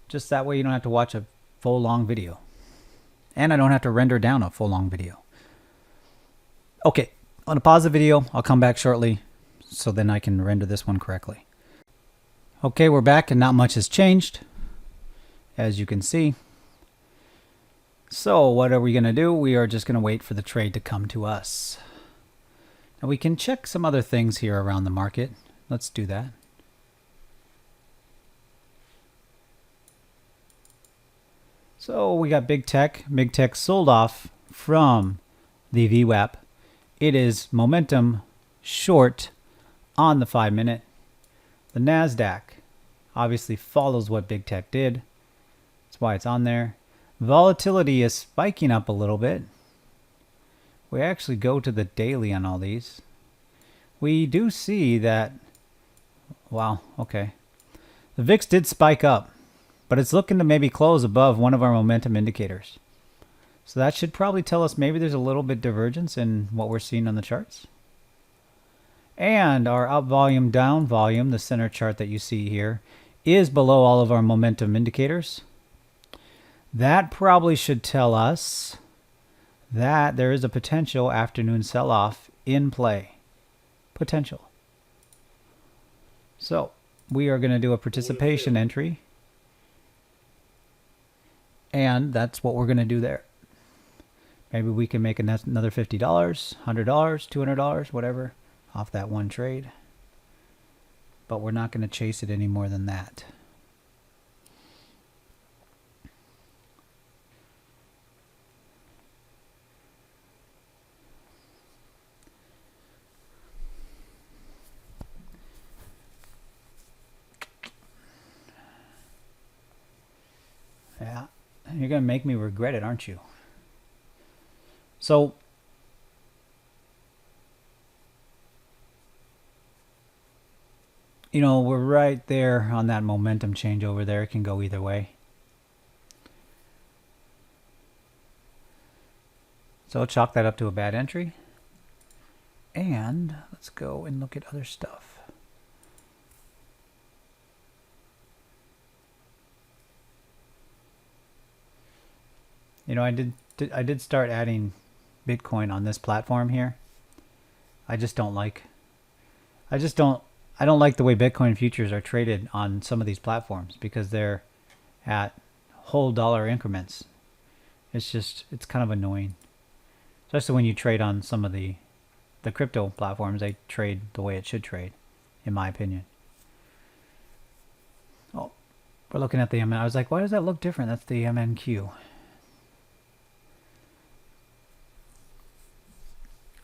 Just that way you don't have to watch a full long video. And I don't have to render down a full long video. Okay, I'm going to pause the video. I'll come back shortly so then I can render this one correctly. Okay, we're back and not much has changed, as you can see. So what are we going to do? We are just going to wait for the trade to come to us. Now we can check some other things here around the market. Let's do that. So we got big tech. Big tech sold off from the VWAP. It is momentum short on the 5-minute. The NASDAQ obviously follows what big tech did. That's why it's on there. Volatility is spiking up a little bit. We actually go to the daily on all these. We do see that, wow, okay. The VIX did spike up, but it's looking to maybe close above one of our momentum indicators. So that should probably tell us maybe there's a little bit divergence in what we're seeing on the charts. And our up volume, down volume, the center chart that you see here, is below all of our momentum indicators. That probably should tell us that there is a potential afternoon sell-off in play. Potential. So we are going to do a participation entry. And that's what we're going to do there. Maybe we can make another $50, $100, $200, whatever, off that one trade. But we're not going to chase it any more than that. Yeah, you're going to make me regret it, aren't you? So, you know, we're right there on that momentum change over there. It can go either way. So chalk that up to a bad entry. And let's go and look at other stuff. You know, I did start adding Bitcoin on this platform here. I don't like the way Bitcoin futures are traded on some of these platforms because they're at whole dollar increments. It's kind of annoying. Especially when you trade on some of the crypto platforms, they trade the way it should trade, in my opinion. Oh, we're looking at the MN. I was like, why does that look different? That's the MNQ.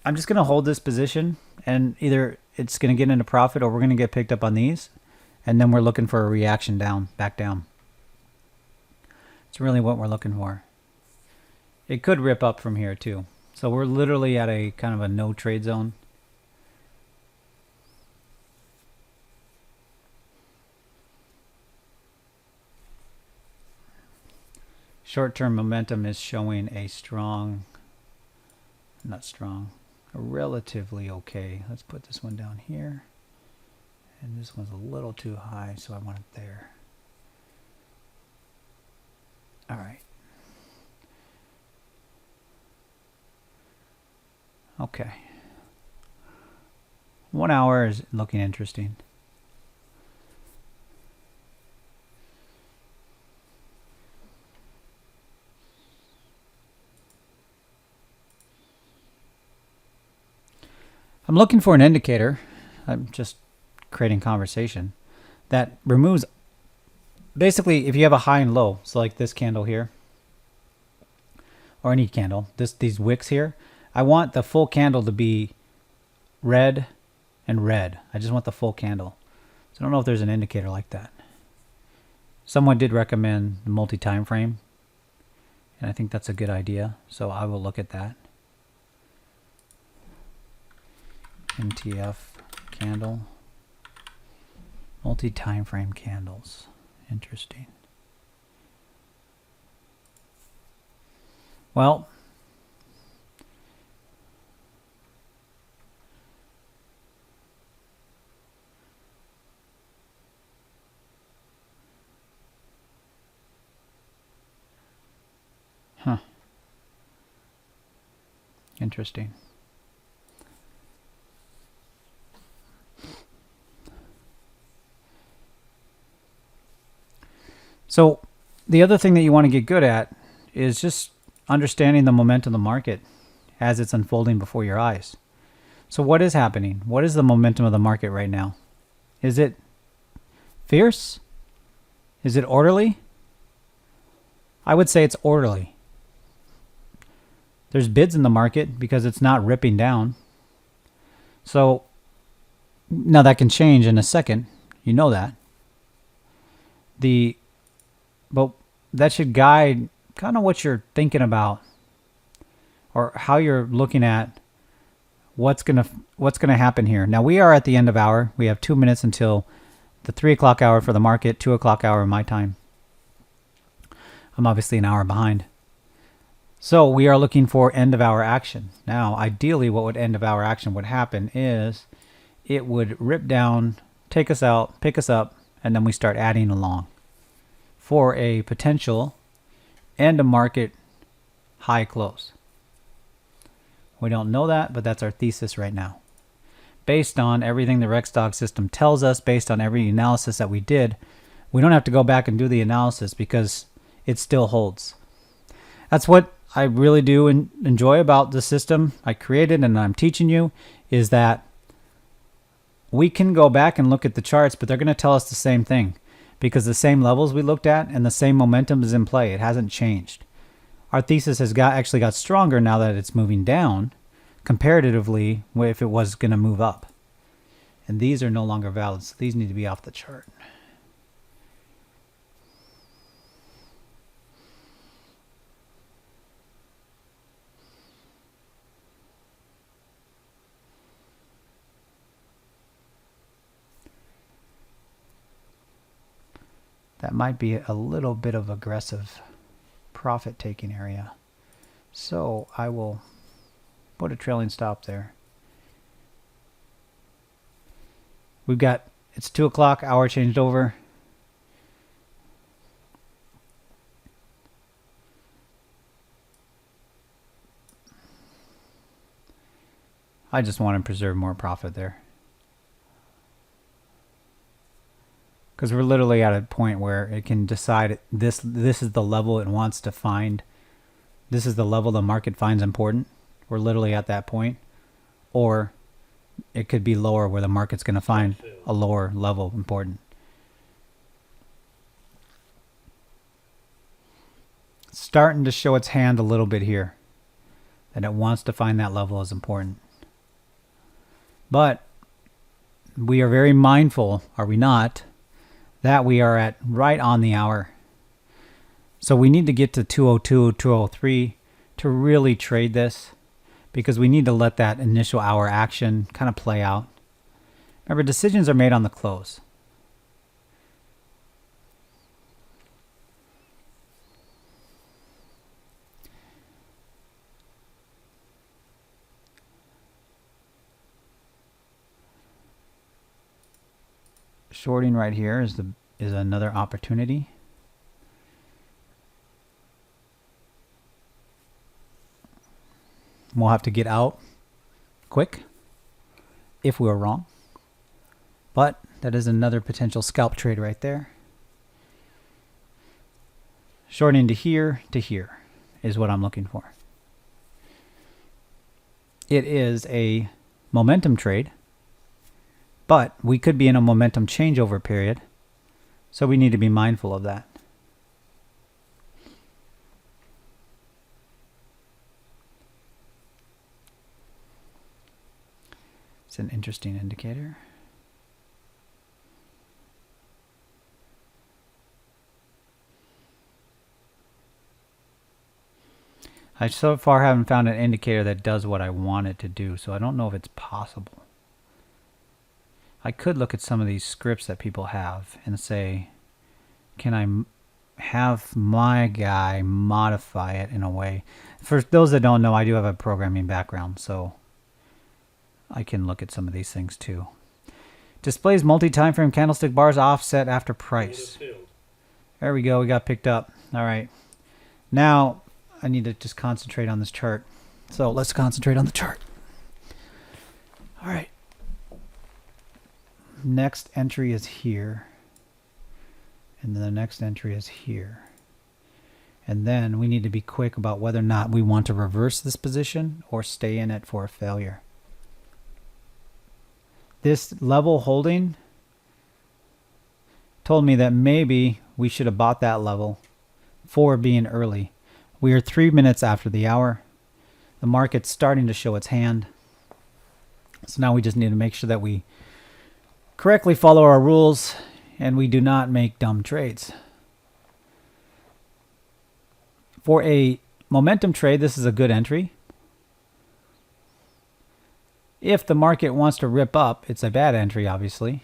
I'm just going to hold this position, and either it's going to get into profit or we're going to get picked up on these, and then we're looking for a reaction down, back down. It's really what we're looking for. It could rip up from here too. So we're literally at a kind of a no trade zone. Short-term momentum is showing a strong, not strong, relatively okay. Let's put this one down here. And this one's a little too high, so I want it there. All right. Okay. 1 hour is looking interesting. I'm looking for an indicator. I'm just creating conversation that removes, basically, if you have a high and low, so like this candle here, or any candle, these wicks here, I want the full candle to be red and red. I just want the full candle. So I don't know if there's an indicator like that. Someone did recommend the multi-time frame, and I think that's a good idea, so I will look at that. MTF candle, multi-time frame candles. Interesting. Well, Huh. Interesting. So the other thing that you want to get good at is just understanding the momentum of the market as it's unfolding before your eyes. So what is happening? What is the momentum of the market right now? Is it fierce? Is it orderly? I would say it's orderly. There's bids in the market because it's not ripping down. So now that can change in a second. You know that. But that should guide kind of what you're thinking about or how you're looking at what's gonna happen here. Now we are at the end of hour. We have 2 minutes until the 3 o'clock hour for the market, 2 o'clock hour in my time. I'm obviously an hour behind. So we are looking for end of hour action. Now, ideally, what would end of hour action would happen is it would rip down, take us out, pick us up, and then we start adding along for a potential end of market high close. We don't know that, but that's our thesis right now. Based on everything the Rexdog system tells us, based on every analysis that we did, we don't have to go back and do the analysis because it still holds. That's what I really do enjoy about the system I created and I'm teaching you, is that we can go back and look at the charts, but they're going to tell us the same thing because the same levels we looked at and the same momentum is in play. It hasn't changed. Our thesis has actually got stronger now that it's moving down comparatively if it was going to move up. And these are no longer valid, so these need to be off the chart. That might be a little bit of aggressive profit taking area. So I will put a trailing stop there. We've got, it's 2 o'clock, hour changed over. I just want to preserve more profit there. Because we're literally at a point where it can decide this is the level it wants to find. This is the level the market finds important. We're literally at that point. Or it could be lower where the market's going to find a lower level important. It's starting to show its hand a little bit here. That it wants to find that level as important. But we are very mindful, are we not, that we are at right on the hour. So we need to get to 202, 203 to really trade this because we need to let that initial hour action kind of play out. Remember, decisions are made on the close. Shorting right here is another opportunity. We'll have to get out quick if we're wrong. But that is another potential scalp trade right there. Shorting to here is what I'm looking for. It is a momentum trade. But we could be in a momentum changeover period, so we need to be mindful of that. It's an interesting indicator. I so far haven't found an indicator that does what I want it to do, so I don't know if it's possible. I could look at some of these scripts that people have and say, can I have my guy modify it in a way? For those that don't know, I do have a programming background, so I can look at some of these things too. Displays multi-time frame candlestick bars offset after price. There we go. We got picked up. All right. Now, I need to just concentrate on this chart. So let's concentrate on the chart. All right. Next entry is here. And then the next entry is here. And then we need to be quick about whether or not we want to reverse this position or stay in it for a failure. This level holding told me that maybe we should have bought that level for being early. We are 3 minutes after the hour. The market's starting to show its hand. So now we just need to make sure that we correctly follow our rules and we do not make dumb trades. For a momentum trade, this is a good entry. If the market wants to rip up, it's a bad entry, obviously.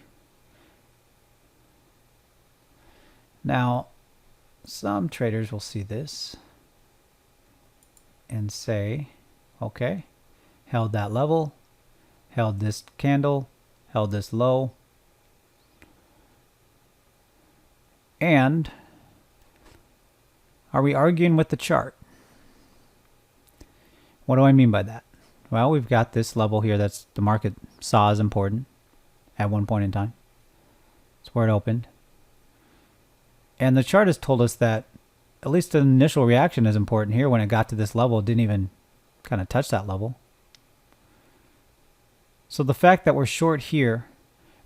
Now, some traders will see this and say, okay, held that level, held this candle, held this low, and are we arguing with the chart? What do I mean by that? Well, we've got this level here that's the market saw as important at one point in time. It's where it opened. And the chart has told us that at least the initial reaction is important here. When it got to this level, it didn't even kind of touch that level. So the fact that we're short here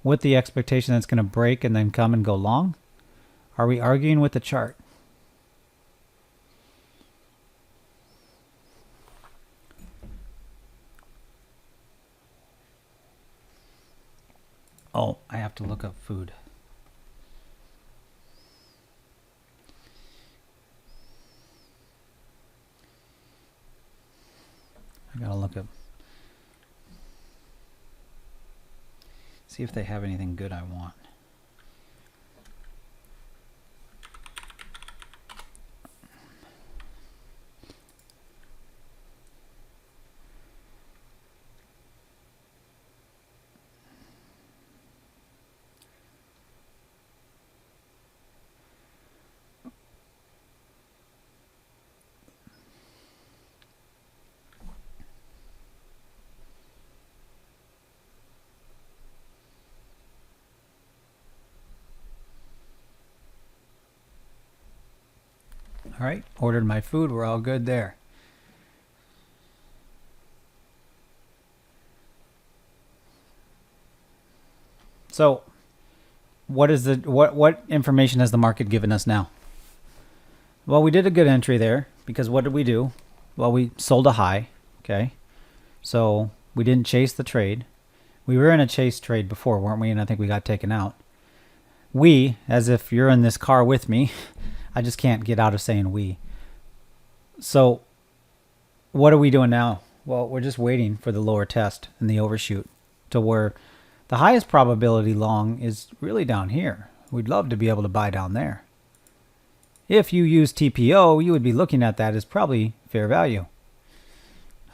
with the expectation that it's going to break and then come and go long, are we arguing with the chart? Oh, I have to look up food. I gotta look up. See if they have anything good I want. All right, ordered my food. We're all good there. So, what information has the market given us now? Well, we did a good entry there because what did we do? Well, we sold a high, okay? So, we didn't chase the trade. We were in a chase trade before, weren't we? And I think we got taken out. We, as if you're in this car with me, I just can't get out of saying we. So what are we doing now? Well, we're just waiting for the lower test and the overshoot to where the highest probability long is really down here. We'd love to be able to buy down there. If you use TPO, you would be looking at that as probably fair value.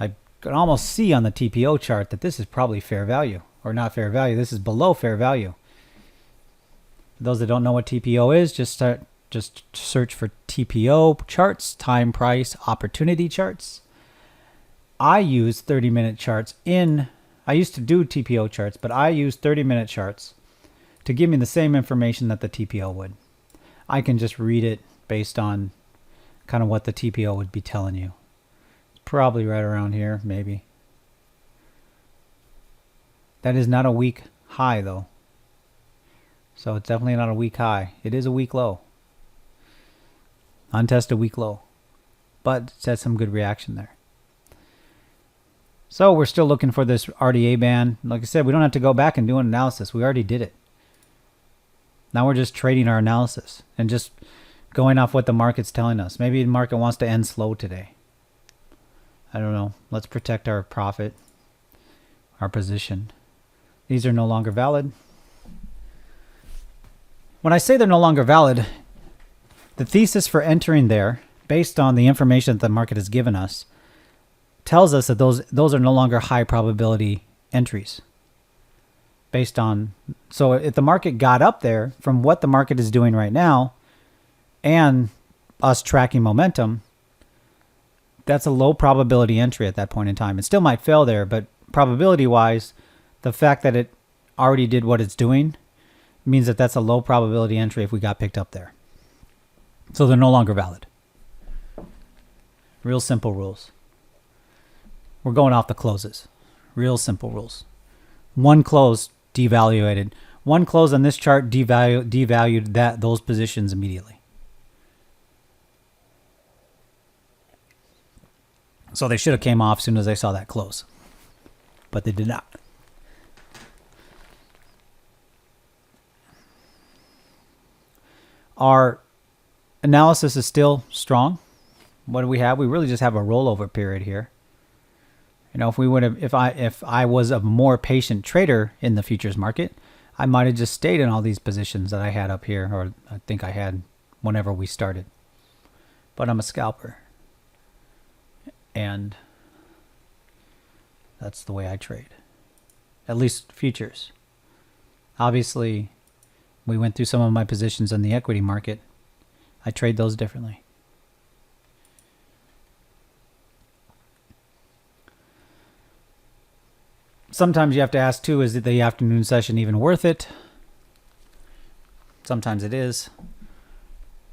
I can almost see on the TPO chart that this is probably fair value, or not fair value. This is below fair value. For those that don't know what TPO is, just search for TPO charts, time price opportunity charts. I use 30-minute charts I used to do TPO charts, but I use 30-minute charts to give me the same information that the TPO would. I can just read it based on kind of what the TPO would be telling you. It's probably right around here, maybe. That is not a weak high, though. So it's definitely not a weak high. It is a weak low. Untested weak low, but it's had some good reaction there. So we're still looking for this RDA band. Like I said, we don't have to go back and do an analysis. We already did it. Now we're just trading our analysis and just going off what the market's telling us. Maybe the market wants to end slow today. I don't know. Let's protect our profit, our position. These are no longer valid. When I say they're no longer valid, the thesis for entering there, based on the information that the market has given us, tells us that those are no longer high probability entries. Based on, so if the market got up there from what the market is doing right now, and us tracking momentum, that's a low probability entry at that point in time. It still might fail there, but probability-wise, the fact that it already did what it's doing means that that's a low probability entry if we got picked up there. So they're no longer valid. Real simple rules. We're going off the closes. Real simple rules. One close devaluated. One close on this chart devalued those positions immediately. So they should have came off as soon as they saw that close. But they did not. Our analysis is still strong. What do we have? We really just have a rollover period here. You know, if we would have, if I was a more patient trader in the futures market, I might have just stayed in all these positions that I had up here, or I think I had whenever we started. But I'm a scalper, and that's the way I trade. At least futures. Obviously, we went through some of my positions in the equity market. I trade those differently. Sometimes you have to ask too, is the afternoon session even worth it? Sometimes it is.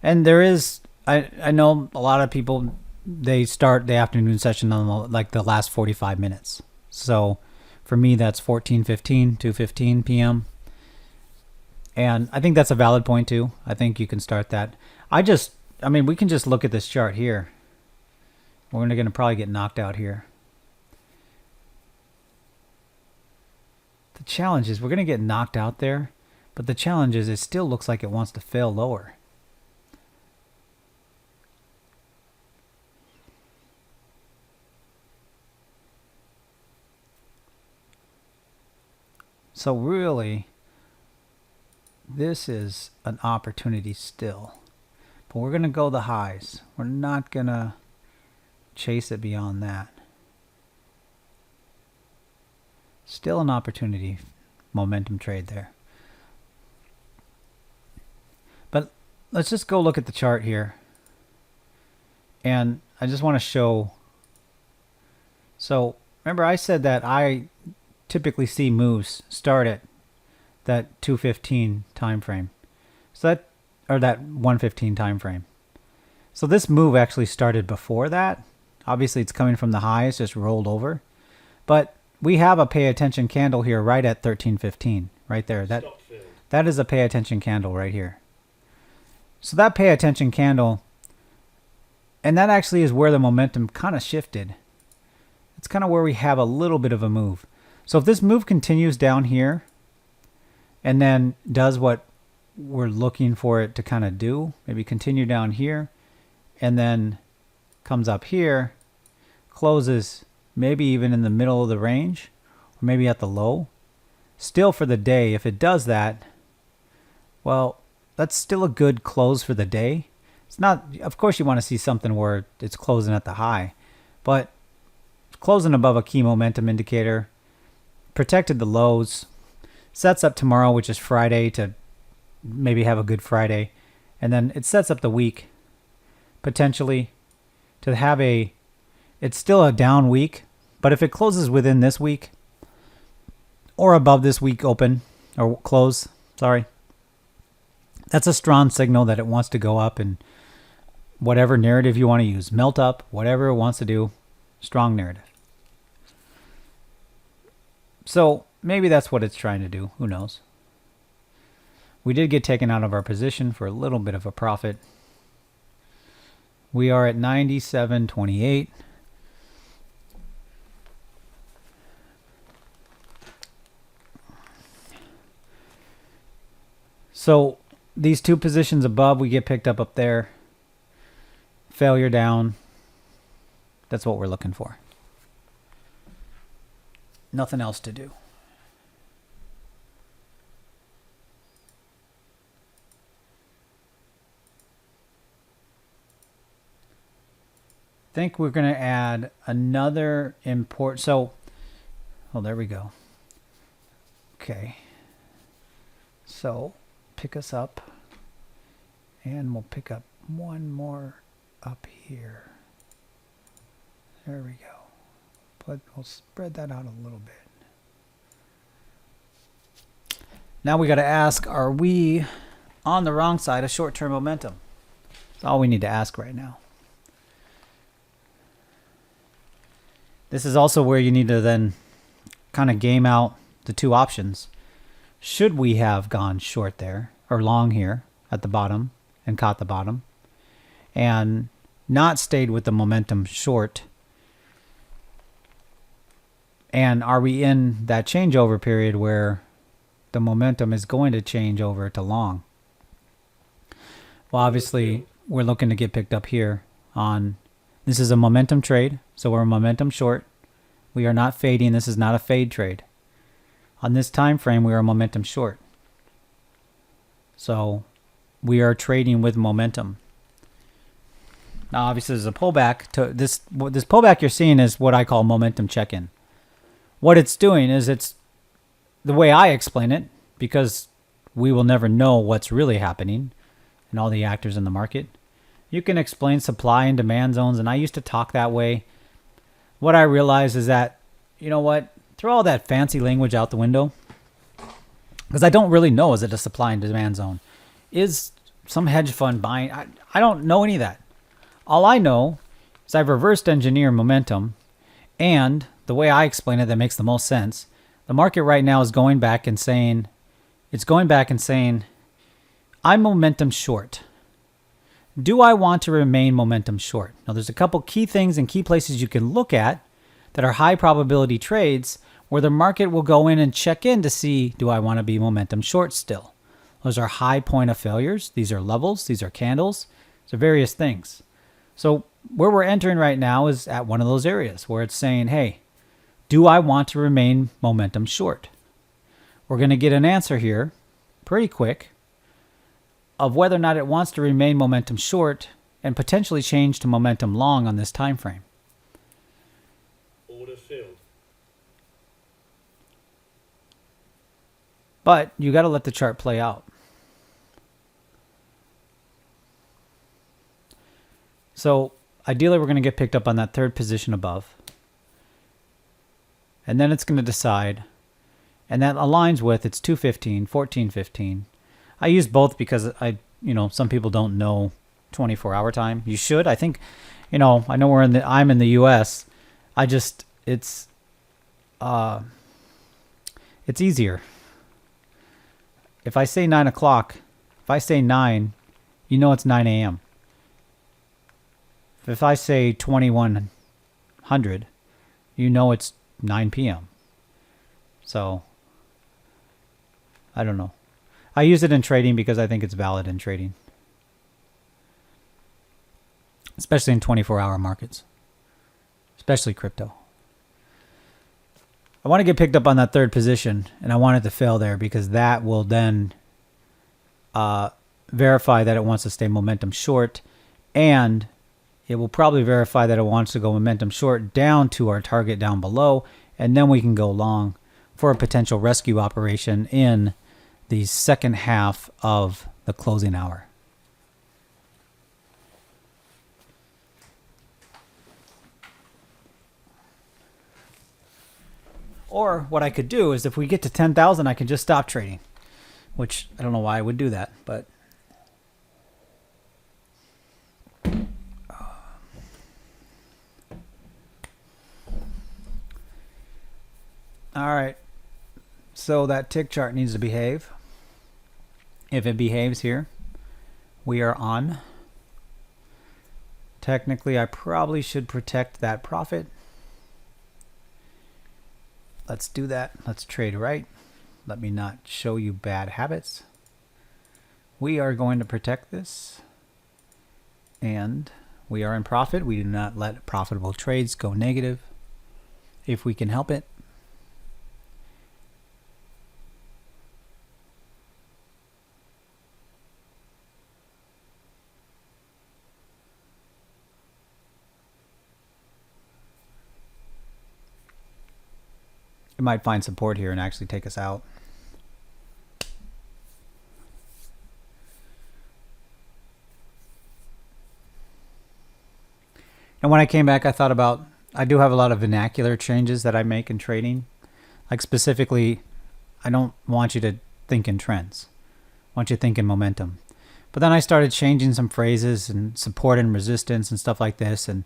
And there is, I know a lot of people, they start the afternoon session on like the last 45 minutes. So for me, that's 14:15 to 15 p.m. And I think that's a valid point too. I think you can start that. I mean, we can just look at this chart here. We're going to probably get knocked out here. The challenge is we're going to get knocked out there, but the challenge is it still looks like it wants to fail lower. So really, this is an opportunity still. But we're going to go the highs. We're not going to chase it beyond that. Still an opportunity, momentum trade there. But let's just go look at the chart here. And I just want to show. So remember I said that I typically see moves start at that 215 time frame. So that, or that 115 time frame. So this move actually started before that. Obviously it's coming from the highs, just rolled over. But we have a pay attention candle here right at 1315, right there. That is a pay attention candle right here. So that pay attention candle, and that actually is where the momentum kind of shifted. It's kind of where we have a little bit of a move. So if this move continues down here and then does what we're looking for it to kind of do, maybe continue down here and then comes up here, closes maybe even in the middle of the range, or maybe at the low. Still for the day, if it does that, well, that's still a good close for the day. It's not, of course you want to see something where it's closing at the high, but closing above a key momentum indicator, protected the lows, sets up tomorrow, which is Friday, to maybe have a good Friday, and then it sets up the week potentially to have a, it's still a down week, but if it closes within this week or above this week open or close, sorry, that's a strong signal that it wants to go up, and whatever narrative you want to use, melt up, whatever it wants to do, strong narrative. So maybe that's what it's trying to do. Who knows? We did get taken out of our position for a little bit of a profit. We are at 97.28. So these two positions above, we get picked up there. Failure down. That's what we're looking for. Nothing else to do. I think we're going to add another import. So, oh, there we go. Okay. So, pick us up. And we'll pick up one more up here. There we go. But we'll spread that out a little bit. Now we got to ask, are we on the wrong side of short-term momentum? That's all we need to ask right now. This is also where you need to then kind of game out the two options. Should we have gone short there or long here at the bottom and caught the bottom and not stayed with the momentum short? And are we in that changeover period where the momentum is going to change over to long? Well, obviously, we're looking to get picked up here on, this is a momentum trade, so we're a momentum short. We are not fading. This is not a fade trade. On this time frame, we are a momentum short. So we are trading with momentum. Now, obviously, there's a pullback. This pullback you're seeing is what I call momentum check-in. What it's doing is it's the way I explain it, because we will never know what's really happening and all the actors in the market. You can explain supply and demand zones, and I used to talk that way. What I realized is that, you know what, throw all that fancy language out the window, because I don't really know, is it a supply and demand zone? Is some hedge fund buying? I don't know any of that. All I know is I've reversed engineered momentum, and the way I explain it that makes the most sense, the market right now is going back and saying, I'm momentum short. Do I want to remain momentum short? Now, there's a couple key things and key places you can look at that are high probability trades where the market will go in and check in to see, do I want to be momentum short still? Those are high point of failures. These are levels. These are candles. These are various things. So where we're entering right now is at one of those areas where it's saying, hey, do I want to remain momentum short? We're going to get an answer here pretty quick of whether or not it wants to remain momentum short and potentially change to momentum long on this time frame. Order filled. But you got to let the chart play out. So ideally, we're going to get picked up on that third position above. And then it's going to decide. And that aligns with it's 215, 1415. I use both because some people don't know 24-hour time. You should. I think, I know I'm in the US. It's easier. If I say 9 o'clock, if I say 9, it's 9 a.m. If I say 2100, it's 9 p.m. So, I don't know. I use it in trading because I think it's valid in trading. Especially in 24-hour markets. Especially crypto. I want to get picked up on that third position, and I want it to fail there because that will then verify that it wants to stay momentum short, and it will probably verify that it wants to go momentum short down to our target down below, and then we can go long for a potential rescue operation in the second half of the closing hour. Or what I could do is if we get to 10,000, I can just stop trading, which I don't know why I would do that, but all right. So that tick chart needs to behave. If it behaves here, we are on. Technically, I probably should protect that profit. Let's do that. Let's trade right. Let me not show you bad habits. We are going to protect this. And we are in profit. We do not let profitable trades go negative if we can help it. It might find support here and actually take us out. And when I came back, I thought about I do have a lot of vernacular changes that I make in trading. Like specifically, I don't want you to think in trends. I want you to think in momentum. But then I started changing some phrases and support and resistance and stuff like this. And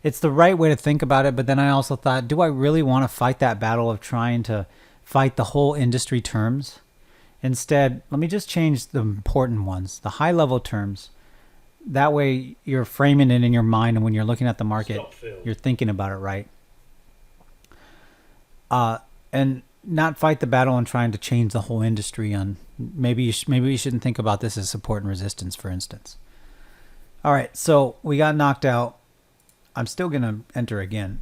it's the right way to think about it. But then I also thought, do I really want to fight that battle of trying to fight the whole industry terms? Instead, let me just change the important ones, the high level terms. That way you're framing it in your mind, and when you're looking at the market, you're thinking about it right. And not fight the battle and trying to change the whole industry on maybe you shouldn't think about this as support and resistance, for instance. All right, so we got knocked out. I'm still going to enter again.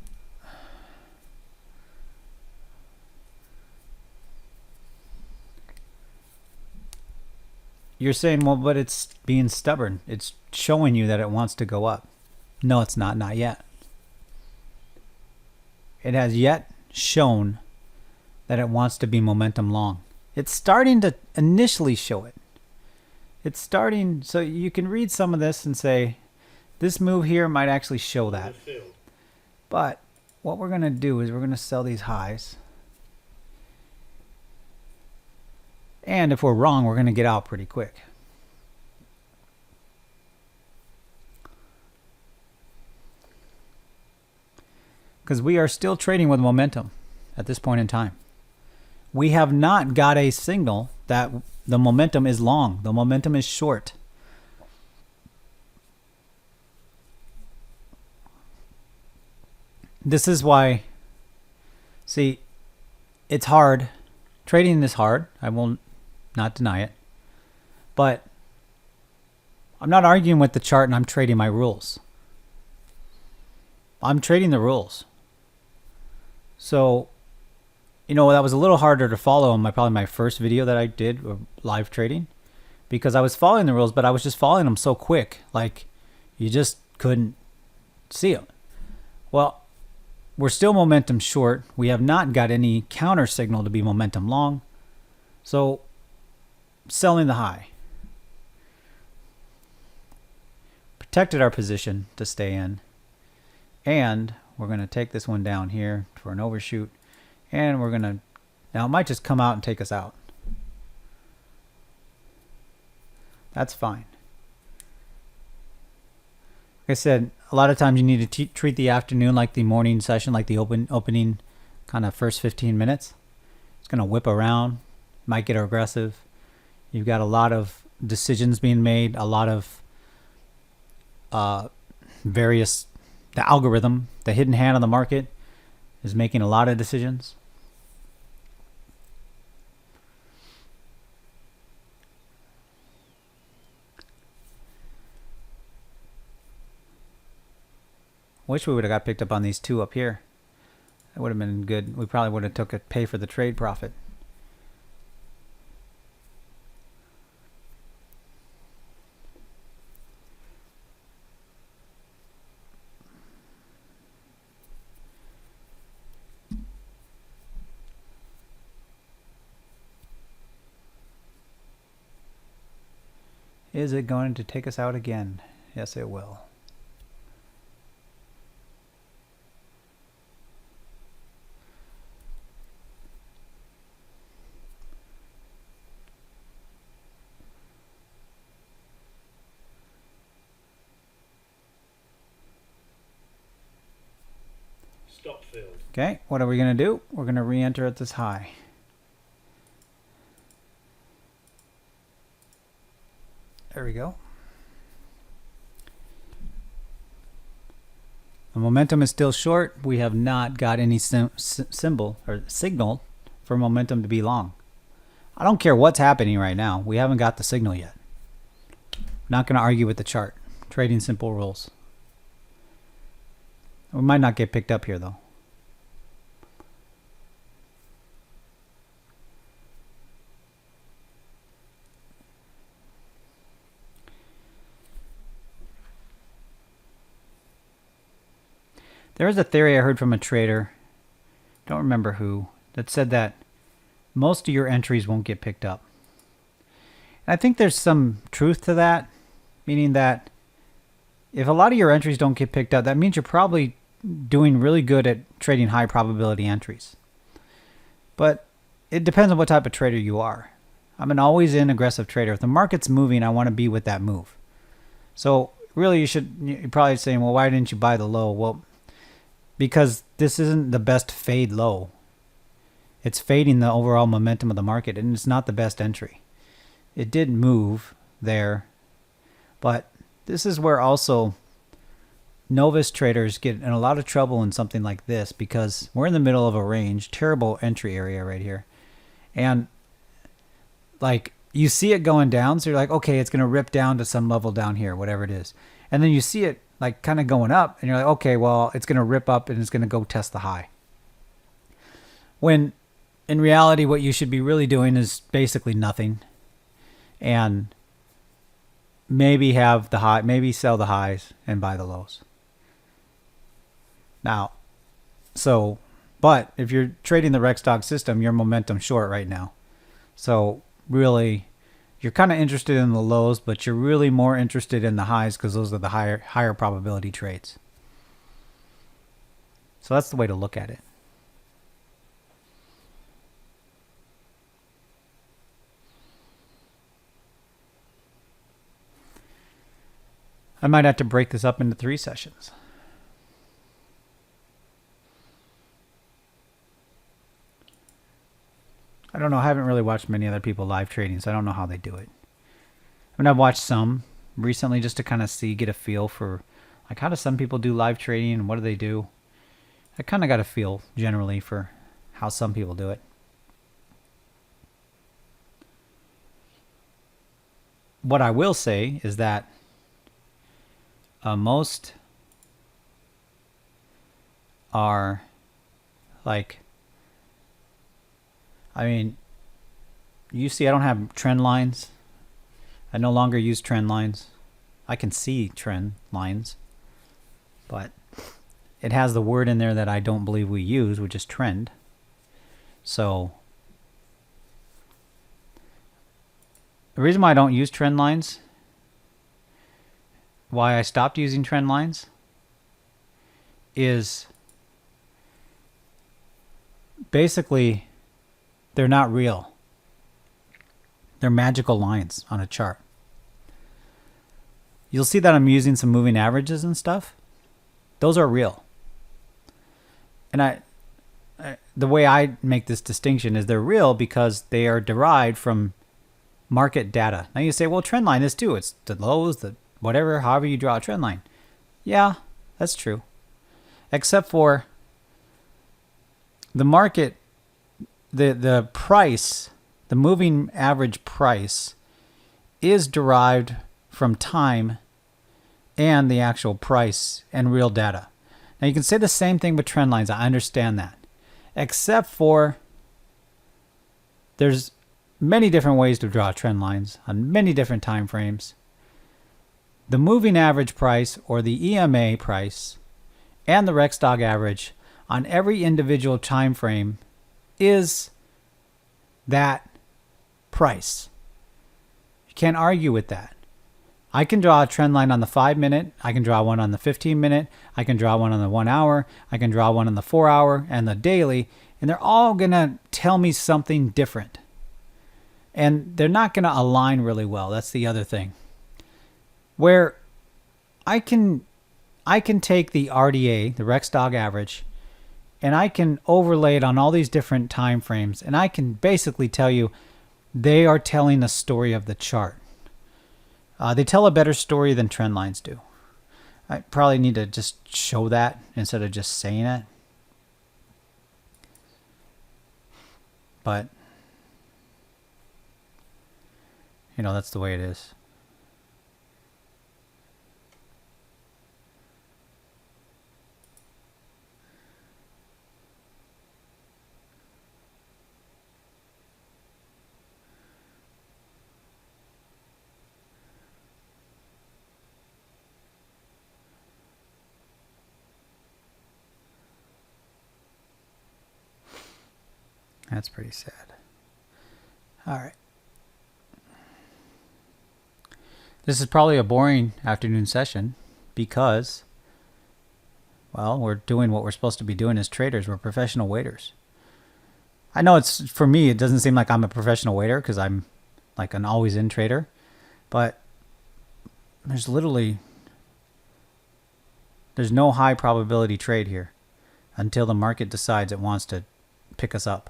You're saying, well, but it's being stubborn. It's showing you that it wants to go up. No, it's not. Not yet. It has yet shown that it wants to be momentum long. It's starting to initially show it. It's starting, so you can read some of this and say, this move here might actually show that. But what we're going to do is we're going to sell these highs. And if we're wrong, we're going to get out pretty quick. Because we are still trading with momentum at this point in time. We have not got a signal that the momentum is long. The momentum is short. This is why, see, it's hard. Trading is hard. I will not deny it. But I'm not arguing with the chart, and I'm trading my rules. I'm trading the rules. So, you know, that was a little harder to follow in probably my first video that I did of live trading, because I was following the rules, but I was just following them so quick, like you just couldn't see them. Well, we're still momentum short. We have not got any counter signal to be momentum long. So, selling the high. Protected our position to stay in. And we're going to take this one down here for an overshoot. And we're going to, now it might just come out and take us out. That's fine. Like I said, a lot of times you need to treat the afternoon like the morning session, like the opening kind of first 15 minutes. It's going to whip around, might get aggressive. You've got a lot of decisions being made, a lot of the algorithm, the hidden hand of the market is making a lot of decisions. Wish we would have got picked up on these two up here. That would have been good. We probably would have took a pay for the trade profit. Is it going to take us out again? Yes, it will. Stop filled. Okay, what are we going to do? We're going to re-enter at this high. There we go. The momentum is still short. We have not got any symbol or signal for momentum to be long. I don't care what's happening right now. We haven't got the signal yet. I'm not going to argue with the chart. Trading simple rules. We might not get picked up here though. There is a theory I heard from a trader, don't remember who, that said that most of your entries won't get picked up. And I think there's some truth to that, meaning that if a lot of your entries don't get picked up, that means you're probably doing really good at trading high probability entries. But it depends on what type of trader you are. I'm an always in aggressive trader. If the market's moving, I want to be with that move. So really you're probably saying, well, why didn't you buy the low? Well, because this isn't the best fade low. It's fading the overall momentum of the market, and it's not the best entry. It did move there, but this is where also novice traders get in a lot of trouble in something like this, because we're in the middle of a range, terrible entry area right here. And like you see it going down, so you're like, okay, it's going to rip down to some level down here, whatever it is. And then you see it like kind of going up, and you're like, okay, well, it's going to rip up and it's going to go test the high. When in reality, what you should be really doing is basically nothing, and maybe have the high, maybe sell the highs and buy the lows. Now, but if you're trading the Rec stock system, you're momentum short right now. So really, you're kind of interested in the lows, but you're really more interested in the highs because those are the higher probability trades. So that's the way to look at it. I might have to break this up into 3 sessions. I don't know. I haven't really watched many other people live trading, so I don't know how they do it. I mean, I've watched some recently just to kind of get a feel for, like, how do some people do live trading and what do they do? I kind of got a feel generally for how some people do it. What I will say is that most are like, I mean, you see I don't have trend lines. I no longer use trend lines. I can see trend lines, but it has the word in there that I don't believe we use, which is trend. So the reason why I don't use trend lines, why I stopped using trend lines, is basically they're not real. They're magical lines on a chart. You'll see that I'm using some moving averages and stuff. Those are real. And the way I make this distinction is they're real because they are derived from market data. Now you say, well, trend line is too. It's the lows, the whatever, however you draw a trend line. Yeah, that's true. Except for the market, the price, the moving average price is derived from time and the actual price and real data. Now you can say the same thing with trend lines. I understand that. Except for there's many different ways to draw trend lines on many different time frames. The moving average price, or the EMA price, and the Rec stock average on every individual time frame is that price. You can't argue with that. I can draw a trend line on the 5-minute. I can draw one on the 15-minute. I can draw one on the 1 hour. I can draw one on the 4 hour and the daily. And they're all going to tell me something different. And they're not going to align really well. That's the other thing. Where I can take the RDA, the Rec stock average, and I can overlay it on all these different time frames, and I can basically tell you they are telling the story of the chart. They tell a better story than trend lines do. I probably need to just show that instead of just saying it. But, you know, that's the way it is. That's pretty sad. All right. This is probably a boring afternoon session because, Well, we're doing what we're supposed to be doing as traders. We're professional waiters. I know it's, for me, it doesn't seem like I'm a professional waiter because I'm like an always in trader, but there's no high probability trade here until the market decides it wants to pick us up.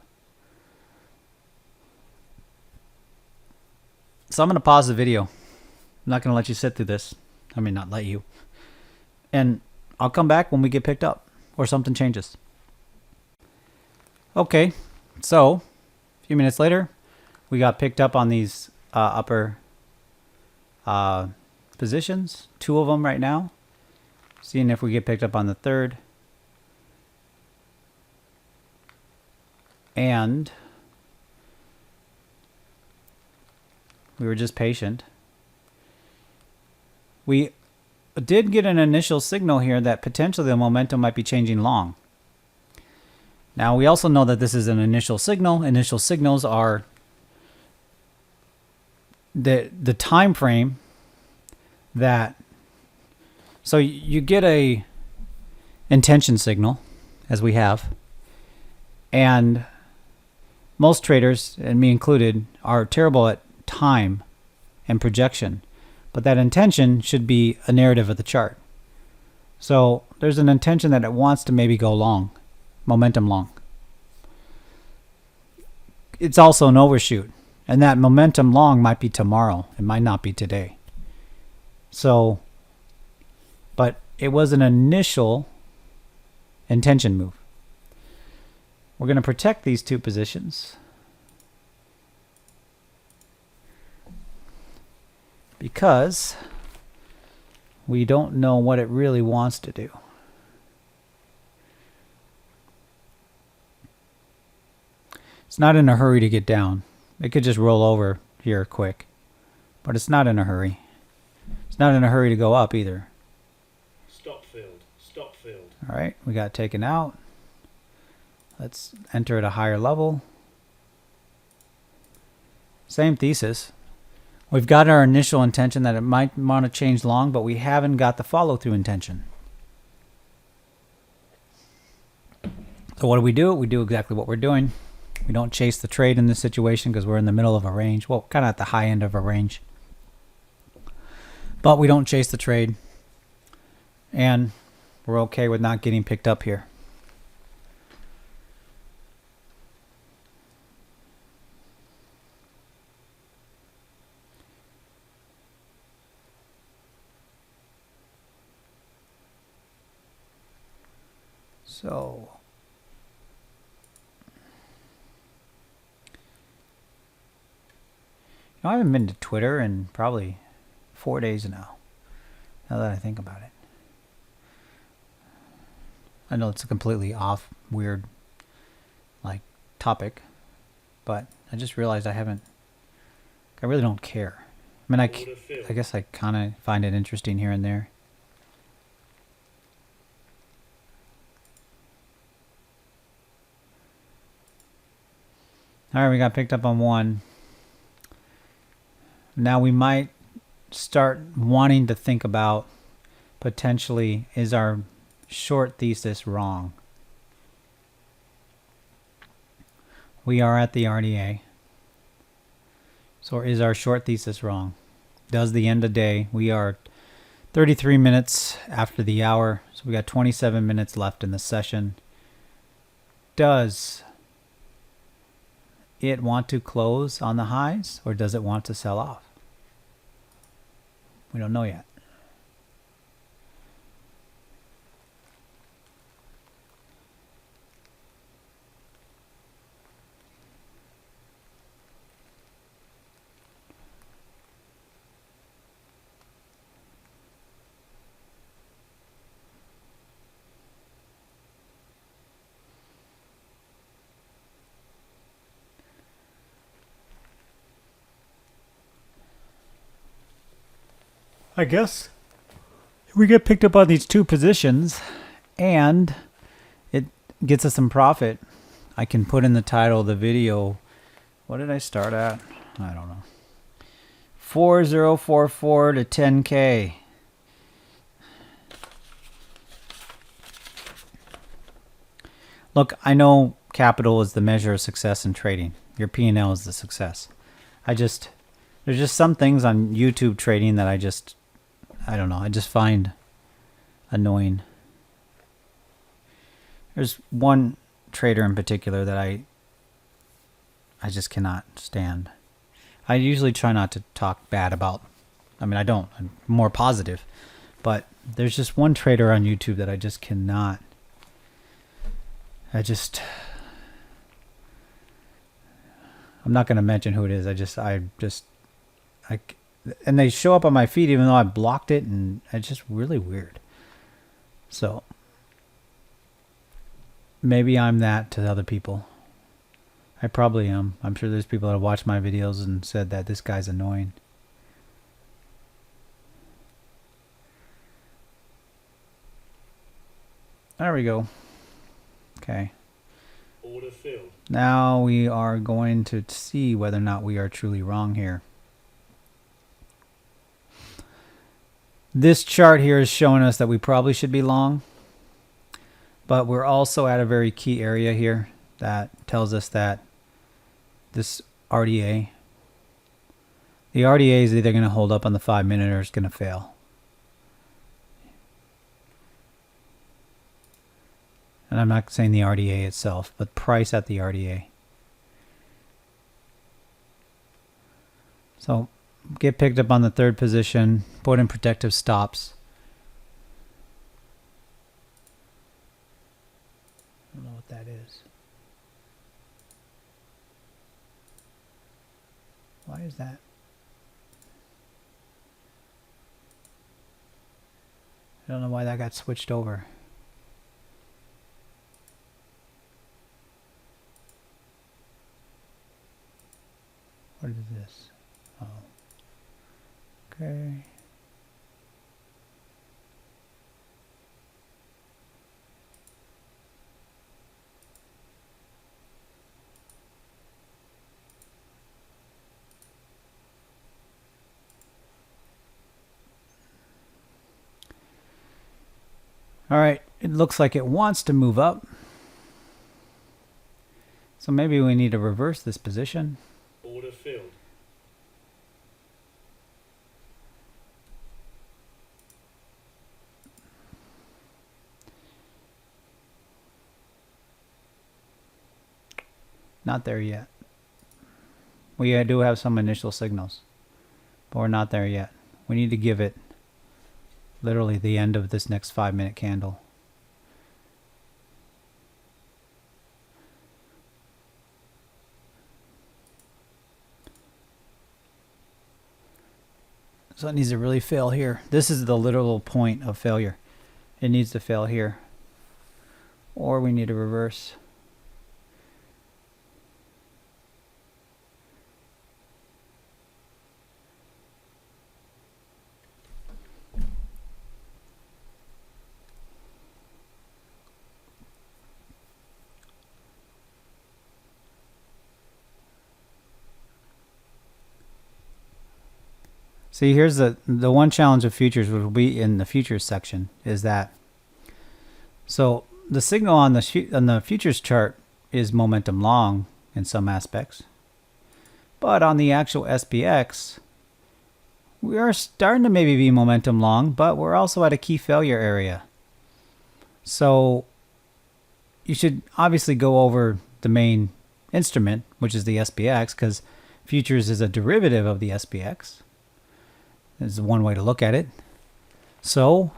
So I'm going to pause the video. I'm not going to let you sit through this. I mean, not let you. And I'll come back when we get picked up or something changes. Okay, so a few minutes later, we got picked up on these upper positions. 2 of them right now. Seeing if we get picked up on the 3rd. And we were just patient. We did get an initial signal here that potentially the momentum might be changing long. Now we also know that this is an initial signal. Initial signals are the time frame that, so you get a intention signal, as we have, and most traders, and me included, are terrible at time and projection. But that intention should be a narrative of the chart. So there's an intention that it wants to maybe go long, momentum long. It's also an overshoot. And that momentum long might be tomorrow. It might not be today. So, but it was an initial intention move. We're going to protect these 2 positions because we don't know what it really wants to do. It's not in a hurry to get down. It could just roll over here quick, but it's not in a hurry. It's not in a hurry to go up either. Stop filled. Stop filled. All right, we got taken out. Let's enter at a higher level. Same thesis. We've got our initial intention that it might want to change long, but we haven't got the follow-through intention. So what do? We do exactly what we're doing. We don't chase the trade in this situation because we're in the middle of a range. Well, kind of at the high end of a range. But we don't chase the trade. And we're okay with not getting picked up here. So I haven't been to Twitter in probably 4 days now that I think about it. I know it's a completely off, weird, like, topic, but I just realized I really don't care. I mean, I guess I kind of find it interesting here and there. All right, we got picked up on 1. Now we might start wanting to think about potentially, is our short thesis wrong? We are at the RDA. So is our short thesis wrong? Does the end of day, we are 33 minutes after the hour, so we got 27 minutes left in the session. Does it want to close on the highs, or does it want to sell off? We don't know yet. I guess we get picked up on these 2 positions and it gets us some profit. I can put in the title of the video. What did I start at? I don't know. 4044 to 10K. Look, I know capital is the measure of success in trading. Your P&L is the success. There's just some things on YouTube trading that I don't know, I just find annoying. There's one trader in particular that I just cannot stand. I usually try not to talk bad about. I mean, I don't. I'm more positive. But there's just one trader on YouTube that I just cannot. I'm not going to mention who it is. And they show up on my feed even though I blocked it, and it's just really weird. So maybe I'm that to other people. I probably am. I'm sure there's people that have watched my videos and said that this guy's annoying. There we go. Okay. Order filled. Now we are going to see whether or not we are truly wrong here. This chart here is showing us that we probably should be long, but we're also at a very key area here that tells us that this RDA, the RDA is either going to hold up on the 5-minute or it's going to fail. And I'm not saying the RDA itself, but price at the RDA. So get picked up on the third position, put in protective stops. I don't know what that is. Why is that? I don't know why that got switched over. What is this? Oh. Okay. All right, it looks like it wants to move up. So maybe we need to reverse this position. Order filled. Not there yet. We do have some initial signals, but we're not there yet. We need to give it literally the end of this next 5-minute candle. So it needs to really fail here. This is the literal point of failure. It needs to fail here. Or we need to reverse. See, here's the one challenge of futures, which will be in the futures section, is that so the signal on the futures chart is momentum long in some aspects, but on the actual SPX, we are starting to maybe be momentum long, but we're also at a key failure area. So you should obviously go over the main instrument, which is the SPX, because futures is a derivative of the SPX. Is one way to look at it. So,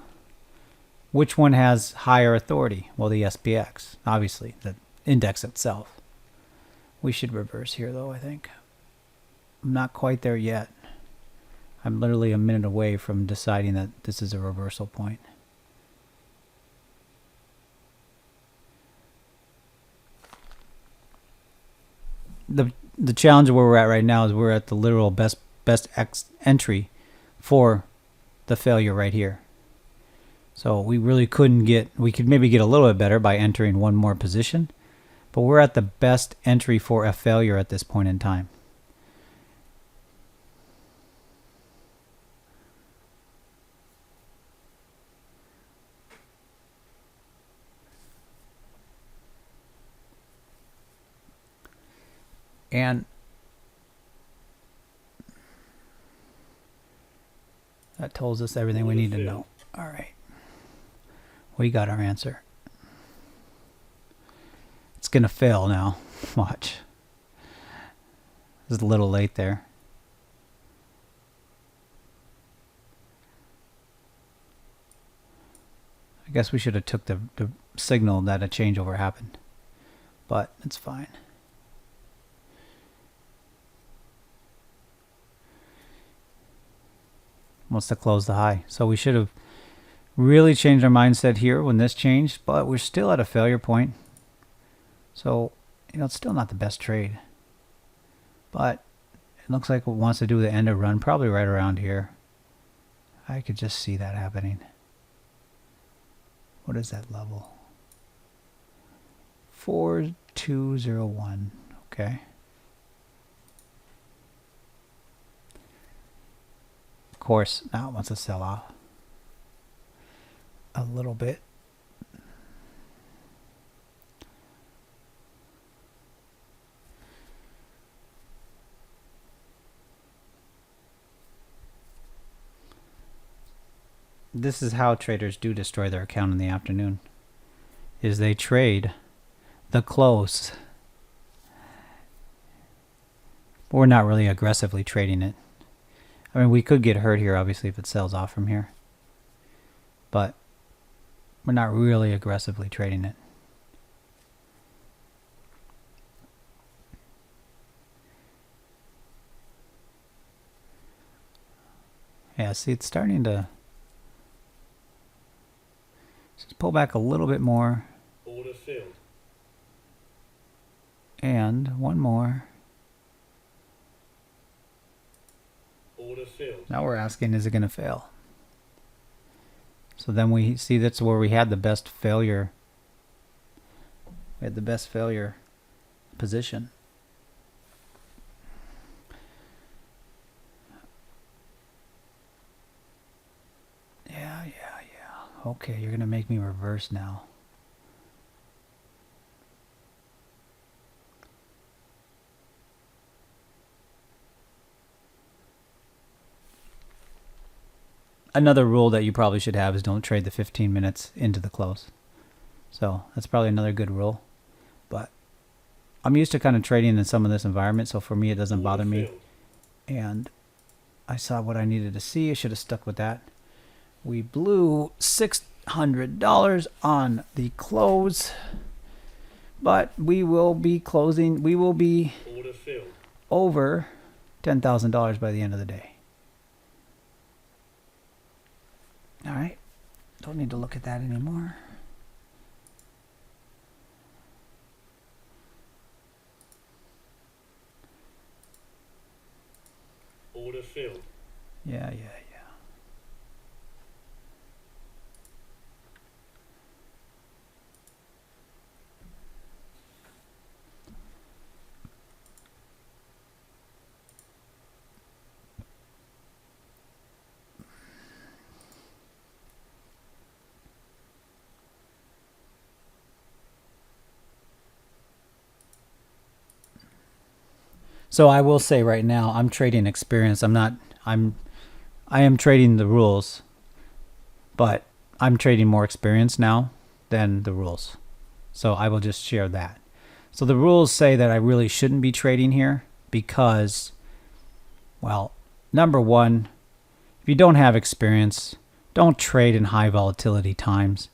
which one has higher authority? Well, the SPX, obviously, the index itself. We should reverse here, though, I think. I'm not quite there yet. I'm literally a minute away from deciding that this is a reversal point. The challenge where we're at right now is we're at the literal best entry for the failure right here. So we really couldn't we could maybe get a little bit better by entering one more position, but we're at the best entry for a failure at this point in time. And that tells us everything we need to know. All right. We got our answer. It's going to fail now. Watch. It's a little late there. I guess we should have took the signal that a changeover happened. But it's fine. Wants to close the high. So we should have really changed our mindset here when this changed, but we're still at a failure point. So, it's still not the best trade. But it looks like it wants to do the end of run, probably right around here. I could just see that happening. What is that level? 4201. Okay. Of course, now it wants to sell off a little bit. This is how traders do destroy their account in the afternoon, is they trade the close. We're not really aggressively trading it. I mean, we could get hurt here, obviously, if it sells off from here. But we're not really aggressively trading it. Yeah, see, it's starting to just pull back a little bit more. Order filled. And one more. Order filled. Now we're asking, is it going to fail? So then we see that's where we had the best failure. We had the best failure position. Yeah. Okay, you're going to make me reverse now. Another rule that you probably should have is don't trade the 15 minutes into the close. So that's probably another good rule. But I'm used to kind of trading in some of this environment, so for me it doesn't bother me. And I saw what I needed to see. I should have stuck with that. We blew $600 on the close, but we will be closing. We will be over $10,000 by the end of the day. All right. Don't need to look at that anymore. Order filled. Yeah. So I will say right now, I'm trading experience. I am trading the rules, but I'm trading more experience now than the rules. So I will just share that. So the rules say that I really shouldn't be trading here because, well, number one, if you don't have experience, don't trade in high volatility times.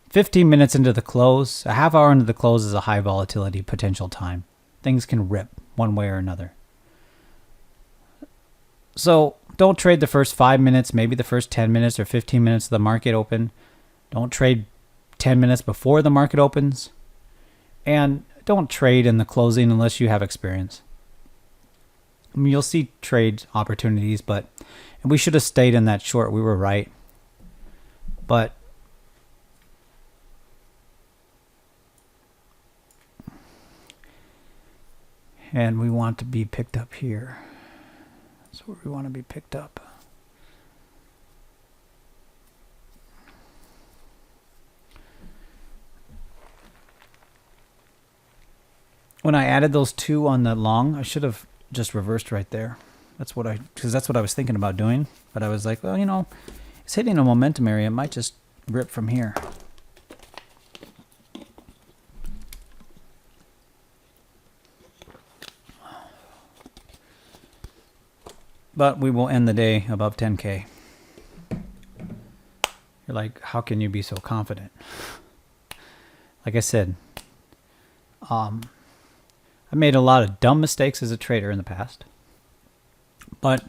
15 minutes into the close, a half hour into the close is a high volatility potential time. Things can rip one way or another. So don't trade the first 5 minutes, maybe the first 10 minutes or 15 minutes of the market open. Don't trade 10 minutes before the market opens. And don't trade in the closing unless you have experience. I mean, you'll see trade opportunities, but we should have stayed in that short. We were right. But and we want to be picked up here. That's where we want to be picked up. when I added those two on the long, I should have just reversed right there. Because that's what I was thinking about doing. But I was like, well, you know, it's hitting a momentum area. It might just rip from here. But we will end the day above 10K. You're like, how can you be so confident? Like I said, I made a lot of dumb mistakes as a trader in the past. But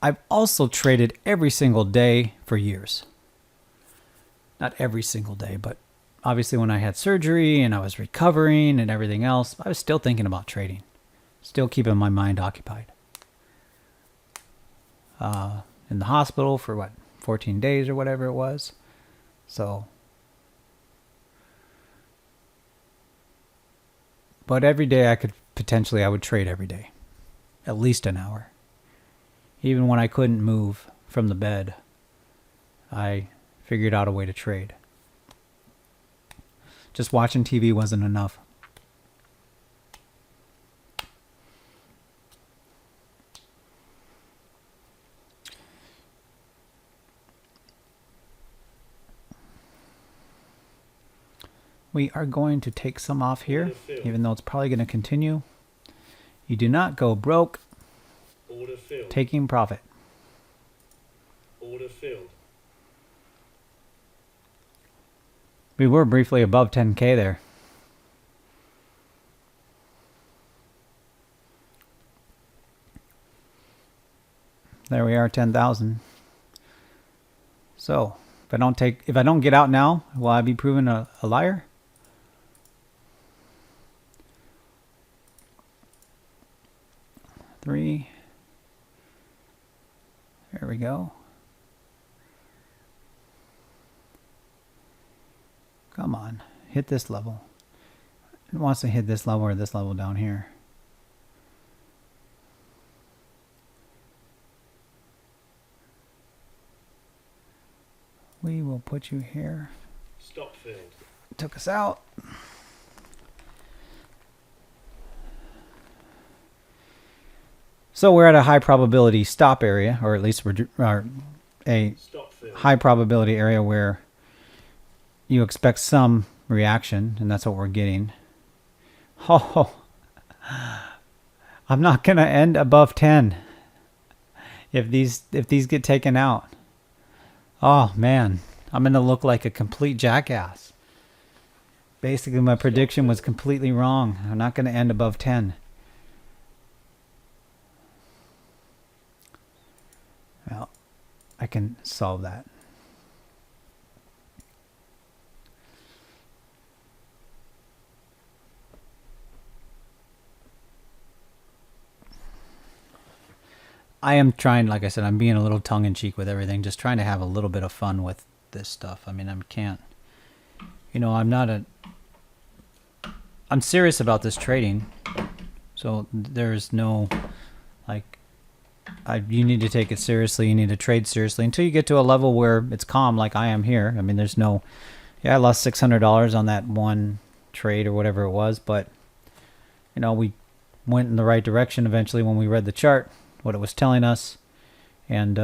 I've also traded every single day for years. Not every single day, but obviously when I had surgery and I was recovering and everything else, I was still thinking about trading. Still keeping my mind occupied. In the hospital for what, 14 days or whatever it was. So, but every day I would trade every day. At least an hour. Even when I couldn't move from the bed, I figured out a way to trade. Just watching TV wasn't enough. We are going to take some off here, even though it's probably going to continue. You do not go broke taking profit. Order filled. We were briefly above 10K there. There we are, 10,000. So, if I don't get out now, will I be proven a liar? Three. There we go. Come on, hit this level. It wants to hit this level or this level down here. We will put you here. Stop filled. Took us out. So we're at a high probability stop area, or at least we're a high probability area where you expect some reaction, and that's what we're getting. Oh, I'm not gonna end above 10 if these get taken out. Oh man, I'm gonna look like a complete jackass. Basically, my prediction was completely wrong. I'm not gonna end above 10. Well, I can solve that. I am trying, like I said, I'm being a little tongue-in-cheek with everything, just trying to have a little bit of fun with this stuff. I mean, I can't, you know, I'm serious about this trading, so there's no, like, you need to take it seriously, you need to trade seriously until you get to a level where it's calm like I am here. I mean, there's no, yeah, I lost $600 on that one trade or whatever it was, but, you know, we went in the right direction eventually when we read the chart, what it was telling us, and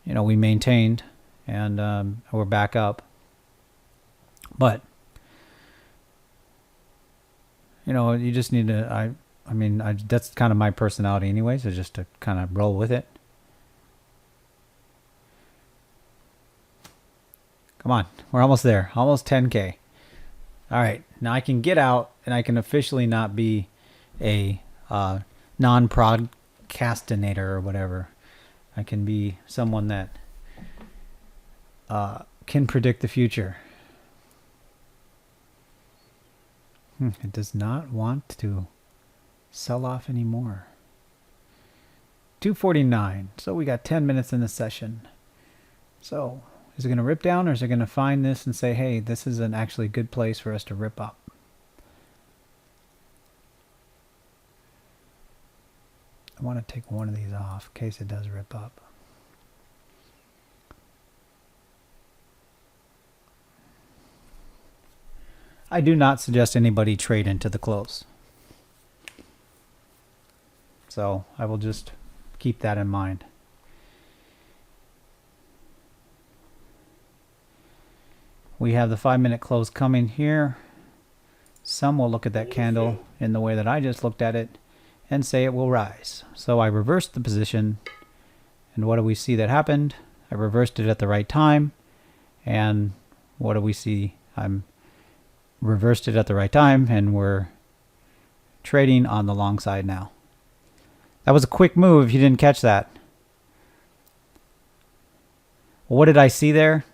you know, we maintained, and we're back up. But you know, you just need to, I mean, that's kind of my personality anyways, is just to kind of roll with it. Come on, we're almost there, almost 10K. All right, now I can get out and I can officially not be a non-procrastinator or whatever. I can be someone that can predict the future. It does not want to sell off anymore. 2:49. So we got 10 minutes in the session. So is it going to rip down, or is it going to find this and say, hey, this is an actually good place for us to rip up? I want to take one of these off in case it does rip up. I do not suggest anybody trade into the close. So I will just keep that in mind. We have the 5-minute close coming here. Some will look at that candle in the way that I just looked at it and say it will rise. So I reversed the position, and what do we see that happened? I reversed it at the right time, and what do we see? I'm reversed it at the right time, and we're trading on the long side now. That was a quick move if you didn't catch that. What did I see there?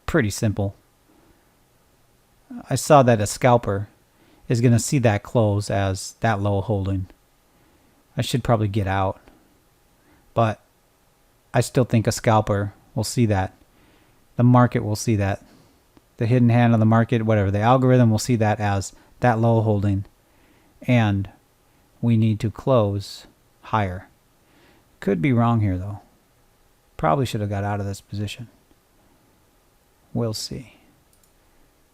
Pretty simple. I saw that a scalper is going to see that close as that low holding. I should probably get out, but I still think a scalper will see that. The market will see that. The hidden hand of the market, whatever, the algorithm will see that as that low holding, and we need to close higher. Could be wrong here though. Probably should have got out of this position. We'll see.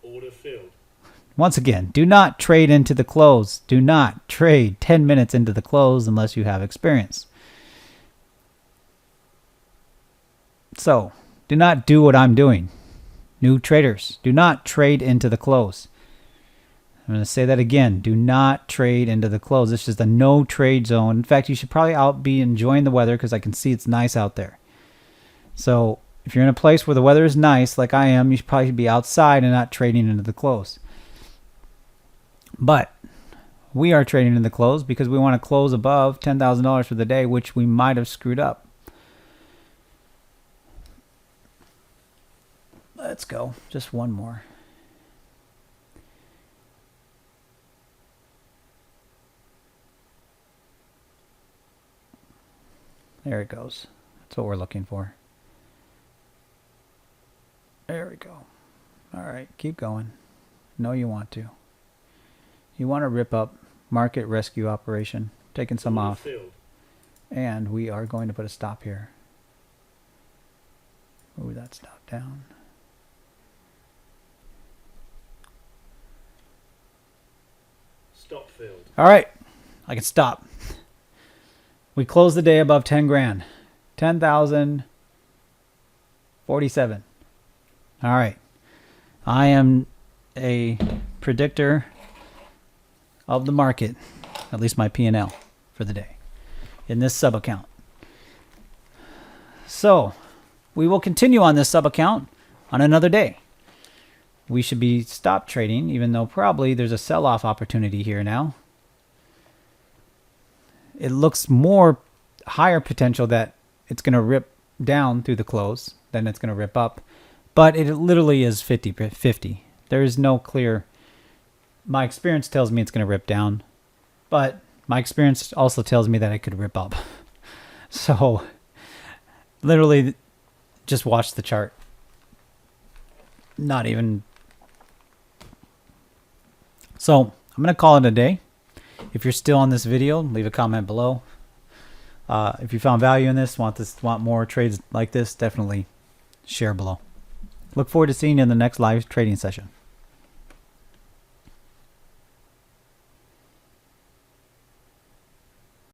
Order filled. Once again, do not trade into the close. Do not trade 10 minutes into the close unless you have experience. So, do not do what I'm doing. New traders, do not trade into the close. I'm going to say that again. Do not trade into the close. This is the no trade zone. In fact, you should probably be enjoying the weather because I can see it's nice out there. So, if you're in a place where the weather is nice, like I am, you should probably be outside and not trading into the close. But we are trading in the close because we want to close above $10,000 for the day, which we might have screwed up. Let's go. Just one more. There it goes. That's what we're looking for. There we go. All right, keep going. No, you want to. You want to rip up market rescue operation, taking some Order off. filled. And we are going to put a stop here. Move that stop down. Stop filled. All right, I can stop. We closed the day above 10 grand. 10,047. All right. I am a predictor of the market, at least my P&L for the day in this sub account. So we will continue on this sub account on another day. We should be stop trading, even though probably there's a sell-off opportunity here now. It looks more higher potential that it's going to rip down through the close than it's going to rip up. But it literally is 50-50. There is no clear... My experience tells me it's going to rip down. But my experience also tells me that it could rip up. So, literally, just watch the chart. Not even... So, I'm going to call it a day. If you're still on this video, leave a comment below. If you found value in this, want more trades like this, definitely share below. Look forward to seeing you in the next live trading session.